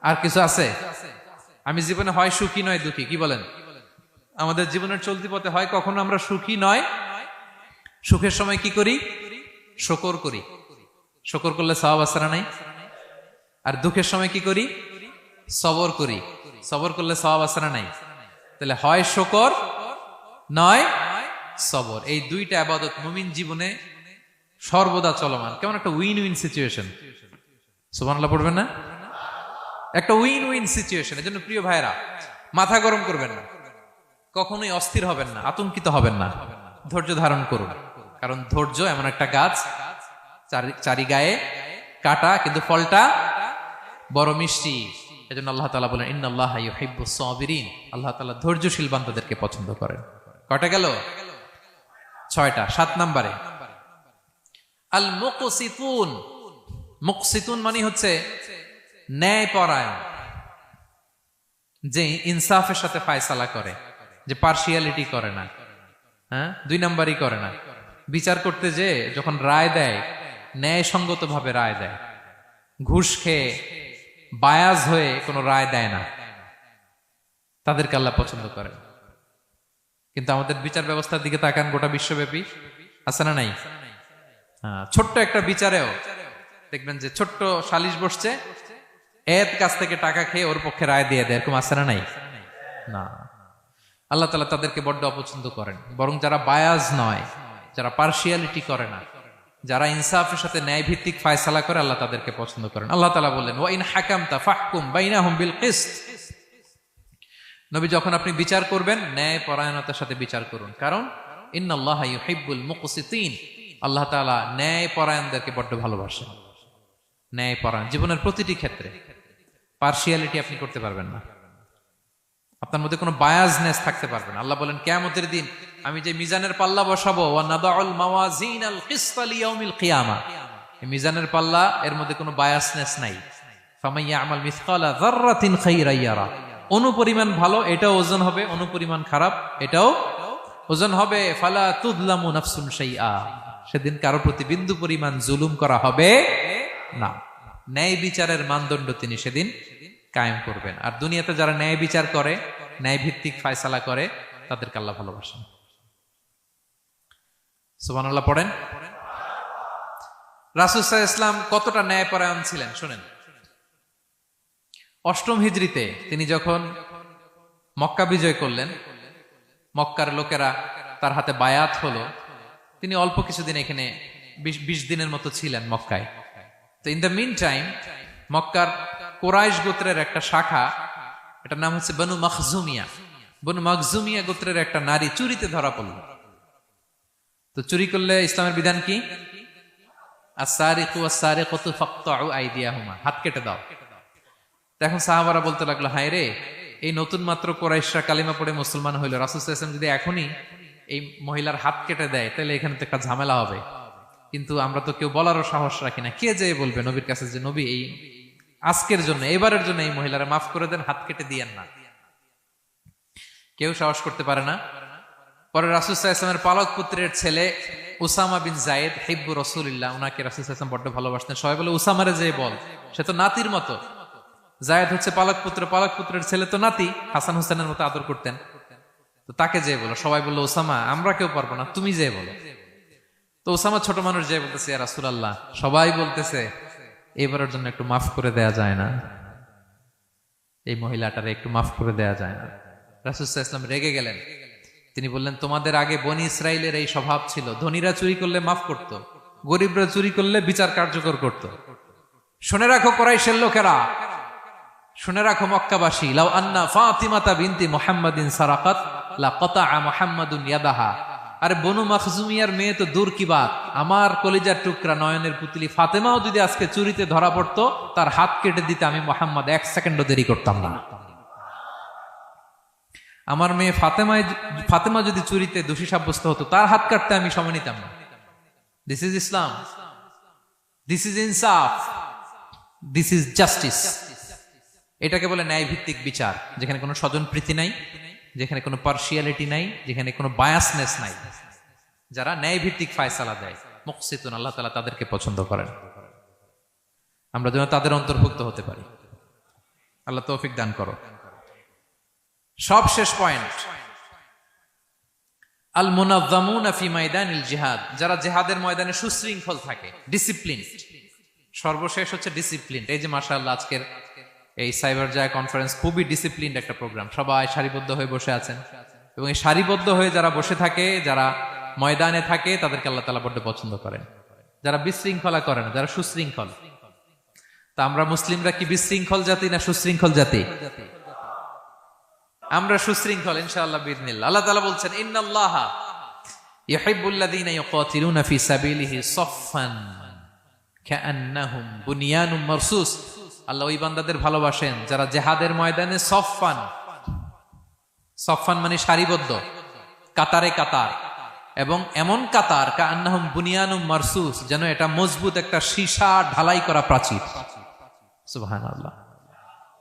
আর কিছু আছে? আমি জীবনে হয় সুখী নয় দুঃখী, কি বলেন? আমাদের জীবনের চলতি পথে হয় কখনো আমরা সুখী নয়, সুখের সময় কি করি? শুকর করি। শুকর করলে সওয়াব আছে না নাই? আর দুঃখের সময় কি করি? সবর করি। সবর করলে সওয়াব আছে না নাই? তাহলে হয় শুকর, নয় সবর। এই দুইটা ইবাদত মুমিন জীবনে সর্বদা চলমান। কেমন একটা উইন উইন সিচুয়েশন। সুবহানাল্লাহ পড়বেন না? একটা উইন উইন সিচুয়েশন। এজন্য প্রিয় ভাইরা, মাথা গরম করবেন না, কখনোই অস্থির হবেন না, আতঙ্কিত হবেন না, ধৈর্য ধারণ করুন। কারণ ধৈর্য এমন একটা গাছ, চারি গায়ে কাটা, কিন্তু ফলটা বড় মিষ্টি। এজন্য আল্লাহ তাআলা বলেন ইন্নাল্লাহা ইউহিব্বুস সাবিরিন। আল্লাহ তাআলা ধৈর্যশীল বান্দাদেরকে পছন্দ করেন। কয়টা গেল? 6টা। 7 নম্বরে আল মুকসিতুন। মুকসিতুন মানে হচ্ছে ন্যায়পরায়ণ, যে ইনসাফের সাথে ফায়সালা করে, যে পার্সিয়ালিটি করে না, হ্যাঁ, 2 নাম্বারই করে না। বিচার করতে যে যখন রায় দেয়, ন্যায়সঙ্গত ভাবে রায় দেয়, ঘুষ খেয়ে বায়াজ হয়ে কোনো রায় দেয় না, তাদেরকে আল্লাহ পছন্দ করেন। কিন্তু আমাদের বিচার ব্যবস্থার দিকে তাকান, গোটা বিশ্বব্যাপী আছে না নাই? ছোট্ট একটা বিচারেও দেখবেন যে ছোট্ট সালিশ বসছে, এর কাছ থেকে টাকা খেয়ে ওর পক্ষে রায় দিয়ে দেয়, এরকম আছে না নাই? না, আল্লাহ তাআলা তাদেরকে বড্ড অপছন্দ করেন। বরং যারা বায়াজ নয়, যারা পার্সিয়ালিটি করে না, যারা ইনসাফের সাথে ন্যায় ভিত্তিক ফায়সালা করে, আল্লাহ তাদেরকে পছন্দ করেন। আল্লাহ তাআলা বলেন ওয়া ইন হাকামতা ফাহকুম বাইনাহুম বিল কিসত। নবী, যখন আপনি বিচার করবেন, ন্যায় পরায়ণতার সাথে বিচার করুন। কারণ ইন্নাল্লাহা ইউহিব্বুল মুকসিতিন। আল্লাহ তাআলা ন্যায় পরায়ণদেরকে বড্ড ভালোবাসেন। ন্যায় পরায়ণ জীবনের প্রতিটি ক্ষেত্রে। পার্সিয়ালিটি আপনি করতে পারবেন না, আপনার মধ্যে কোনো বায়াসনেস থাকতে পারবে না। আল্লাহ বলেন কিয়ামতের দিন আমি যে মিজানের পাল্লা বসাবো, ওয়া নাদাউল মাওয়াজিনাল কিসতা লিয়াউমিল কিয়ামা, এই মিজানের পাল্লা, এর মধ্যে কোনো বায়াসনেস নাই। ফামাইয়ামাল মিসকালা যাররাতিন খাইরান ইয়ারা। অনুপরিমাণ ভালো এটাও ওজন হবে, অনুপরিমাণ খারাপ এটাও ওজন হবে। ফালা তুযলামু নাফসুন শাইআ। সেদিন কারো প্রতি বিন্দু পরিমাণ জুলুম করা হবে না। ন্যায় বিচারের মানদণ্ড তিনি সেদিন কায়েম করবেন। আর দুনিয়াতে যারা ন্যায় বিচার করে, ন্যায় ভিত্তিক ফায়সালা করে, তাদেরকে আল্লাহ ভালোবাসেন। সুবহানাল্লাহ পড়েন। রাসূল সাল্লাল্লাহু আলাইহি ওয়াসাল্লাম কতটা ন্যায়পরায়ণ ছিলেন শুনেন। 8ম হিজরিতে তিনি যখন মক্কা বিজয় করলেন, মক্কার লোকেরা তার হাতে বায়াত হলো, তিনি অল্প কিছুদিন এখানে 20 দিনের মতো ছিলেন মক্কায়। তো ইন দ্য মিন টাইম মক্কার কুরাইশ গোত্রের একটা শাখা, এটার নাম হচ্ছে বনু মখজুমিয়া। বনু মখজুমিয়া গোত্রের একটা নারী চুরিতে ধরা পড়ল। তো চুরি করলে ইসলামের বিধান কি? আস-সারিকু ওয়াস-সারিকাতু ফাকতাউ আইদিয়াহুমা, হাত কেটে দাও। এখন সাহাবারা বলতে লাগলো, হায় রে, এই নতুন মাত্র কুরাইশরা কালিমা পড়ে মুসলমান হইল, রাসূল সাল্লাল্লাহু আলাইহি ওয়াসাল্লাম যদি এখনই এই মহিলার হাত কেটে দেয়, তাহলে এখানে তো একটা ঝামেলা হবে। কিন্তু আমরা তো কেউ বলারও সাহস রাখি না। কে যে বলবে নবীর কাছে যে নবী, এই আজকের জন্য, এবারের জন্য এই মহিলারা মাফ করে দেন, হাত কেটে দিয়েন না। কেউ সাহস করতে পারে না। পরে রাসূল সাল্লাল্লাহু আলাইহি ওয়াসাল্লামের পালক পুত্রের ছেলে উসামা বিন যায়েদ হিব্বু রাসূলিল্লাহ, উনাকে রাসূল সাল্লাল্লাহু আলাইহি ওয়াসাল্লাম বড্ড ভালোবাসতেন। সবাই বলে উসামারে যে বল, সে তো নাতির মতো। যায়েদ হচ্ছে পালক পুত্র, পালক পুত্রের ছেলে তো নাতি, হাসান হোসেনের মতো আদর করতেন। তো তাকে যে বলো। সবাই বললো উসামা আমরা কেউ পারবো না, তুমি যে বলো। তো উসামা ছোট মানুষ যে বলতেছে, ইয়া রাসূলুল্লাহ, সবাই বলতেছে এবারের জন্য একটু মাফ করে দেয়া যায় না, এই মহিলাটারে একটু মাফ করে দেয়া যায় না। রাসূল সাল্লাল্লাহু আলাইহি ওয়াসাল্লাম রেগে গেলেন। তিনি বললেন, তোমাদের আগে বনি ইসরাইলের এই স্বভাব ছিল, ধনীরা চুরি করলে মাফ করত, গরিবরা চুরি করলে বিচার কার্যকর করত। শুনে রাখো কুরাইশের লোকেরা, শুনে রাখো মক্কাবাসী, লাউ আন্না ফাতিমাতা বিনতি মুহাম্মাদিন সারাকাত লাকাতাআ মুহাম্মাদুন ইয়াদাহা। আরে বনু মখজুমিয়ার মেয়ে তো দূর কি বাত, আমার কলিজার টুকরা নয়নের পুতলি ফাতেমাও যদি আজকে চুরিতে ধরা পড়তো, তার হাত কেটে দিতে আমি মুহাম্মদ 1 সেকেন্ডও দেরি করতাম না। আমার মেয়ে ফাতেমা যদি চুরিতে দোষী সাব্যস্ত হতো, তার হাত কাটতে আমি সময় নিতাম না। This is Islam, this is ইনসাফ, দিস ইজ জাস্টিস। এটাকে বলে ন্যায় ভিত্তিক বিচার, যেখানে কোনো স্বজনপ্রীতি নাই, যেখানে কোনো পার্সিয়ালিটি নাই, যেখানে কোনো বায়াসনেস নাই। যারা ন্যায় ভিত্তিক ফায়সালা দেয়, মুকসিতুন, আল্লাহ তাআলা তাদেরকে পছন্দ করেন। আমরা যেন তাদের অন্তর্ভুক্ত হতে পারি। আল্লাহ তৌফিক দান করো। সব শেষ পয়েন্ট, আল মুনাজ্জামুনা ফি মাইদানিল জিহাদ, যারা জিহাদের ময়দানে সুশৃঙ্খল থাকে, ডিসিপ্লিন। সর্বশেষ হচ্ছে ডিসিপ্লিন। এই যে মাশাআল্লাহ আজকের এই সাইবার জায় কনফারেন্স খুবই ডিসিপ্লিনড একটা প্রোগ্রাম, সবাই সারিবদ্ধ হয়ে বসে আছেন, এবং এই সারিবদ্ধ হয়ে যারা বসে থাকে, যারা ময়দানে থাকে, তাদেরকে আল্লাহ তাআলা বড্ড পছন্দ করেন। যারা বিশৃঙ্খলা করে না, যারা সুশৃঙ্খল। তা আমরা মুসলিমরা কি বিশৃঙ্খল জাতি না সুশৃঙ্খল জাতি? আমরা সুশৃঙ্খল ইনশাআল্লাহ বিইذنিল্লাহ। আল্লাহ তাআলা বলছেন ইন্নাল্লাহা ইউহিব্বুল্লাযীনা ইউকাতিলুনা ফি সাবিলিহি সাফফান কাআন্নাহুম বুনিয়ানুম মারসুস। আল্লাহ ওই বান্দাদের ভালোবাসেন যারা জিহাদের ময়দানে সফফান, সফফান মানে সারিবদ্ধ, কাতারে কাতার, এবং এমন কাতার কাআন্নাহুম বুনিয়ানুম মারসুস, যেন এটা মজবুত একটা সীসা ঢালাই করা প্রাচীর। সুবহানাল্লাহ।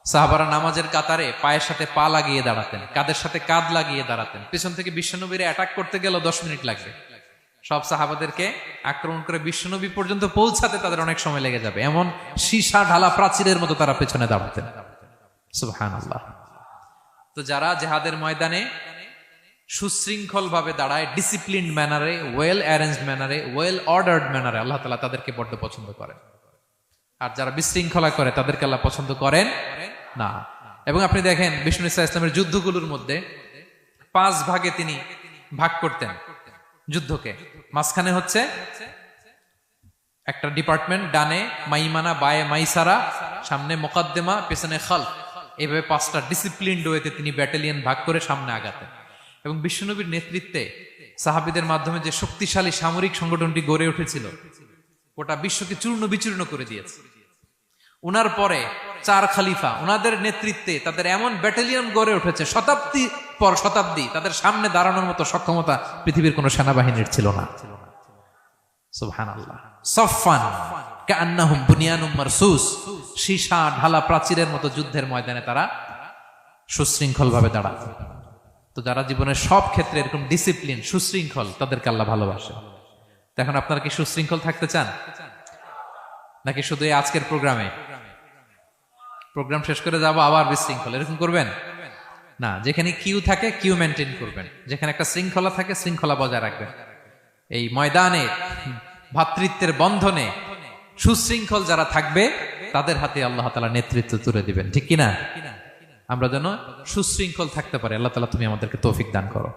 সাহাবারা নামাজের কাতারে পায়ের সাথে পা লাগিয়ে দাঁড়াতেন, কাদের সাথে কাঁধ লাগিয়ে দাঁড়াতেন। পিছন থেকে বিশ্বনবীর অ্যাটাক করতে গেল 10 মিনিট লাগবে। সব সাহাবাদেরকে আক্রমণ করে বিশ্বনবী পর্যন্ত পৌঁছাতে তাদের অনেক সময় লেগে যাবে, এমন সীসা ঢালা প্রাচীরের মতো তারা পেছনে দাঁড়াতেন। সুবহানাল্লাহ। তো যারা জিহাদের ময়দানে সুশৃঙ্খল ভাবে দাঁড়ায়, ডিসিপ্লিন ম্যানারে, ওয়েল অ্যারেঞ্জড ম্যানারে, ওয়েল অর্ডার্ড ম্যানারে, আল্লাহ তাআলা তাদেরকে বড্ড পছন্দ করেন। আর যারা বিশৃঙ্খলা করে তাদেরকে আল্লাহ পছন্দ করেন না। এবং আপনি দেখেন বিষ্ণু ইসা ইসলামের যুদ্ধগুলোর মধ্যে 5 ভাগে তিনি ভাগ করতেন যুদ্ধকে। মাঝখানে হচ্ছে একটা ডিপার্টমেন্ট, ডানে মাইমানা, বায়ে মাইসারা, সামনে মুকাদ্দেমা, পেছনে খালফ। এইভাবে 5টা ডিসিপ্লিনড ওয়েতে তিনি ব্যাটালিয়ন ভাগ করে সামনে আগাতেন। এবং বিশ্বনবীর নেতৃত্বে সাহাবীদের মাধ্যমে যে শক্তিশালী সামরিক সংগঠনটি গড়ে উঠেছিল, গোটা বিশ্বকে চূর্ণ বিচূর্ণ করে দিয়েছে। উনার পরে 4 খলিফা, উনাদের নেতৃত্বে তাদের এমন ব্যাটালিয়ন গড়ে উঠেছে, শতাব্দী পর শতাব্দী তাদের সামনে দাঁড়ানোর মতো সক্ষমতা পৃথিবীর কোন সেনাবাহিনীর ছিল না। সুবহানাল্লাহ। সাফফান কাআন্নাহুম বুনিয়ানুম মারসুস, সীসা ঢালা প্রাচীরের মতো যুদ্ধের ময়দানে তারা সুশৃঙ্খল ভাবে দাঁড়াতো। তো যারা জীবনের সব ক্ষেত্রে এরকম ডিসিপ্লিন, সুশৃঙ্খল, তাদেরকে আল্লাহ ভালোবাসে। এখন আপনারা কি সুশৃঙ্খল থাকতে চান, নাকি শুধু এই আজকের প্রোগ্রাম শেষ করে যাবো আবার বিশৃঙ্খল, এরকম করবেন না? যেখানে কিউ থাকে কিউ মেনটেন করবেন, যেখানে একটা শৃঙ্খলা থাকে শৃঙ্খলা বজায় রাখবেন। এই ময়দানে ভ্রাতৃত্বের বন্ধনে সুশৃঙ্খল যারা থাকবে তাদের হাতে আল্লাহ তাআলা নেতৃত্ব তুলে দিবেন, ঠিক কিনা? আমরা যেন সুশৃঙ্খল থাকতে পারি। আল্লাহ তাআলা তুমি আমাদেরকে তৌফিক দান করো।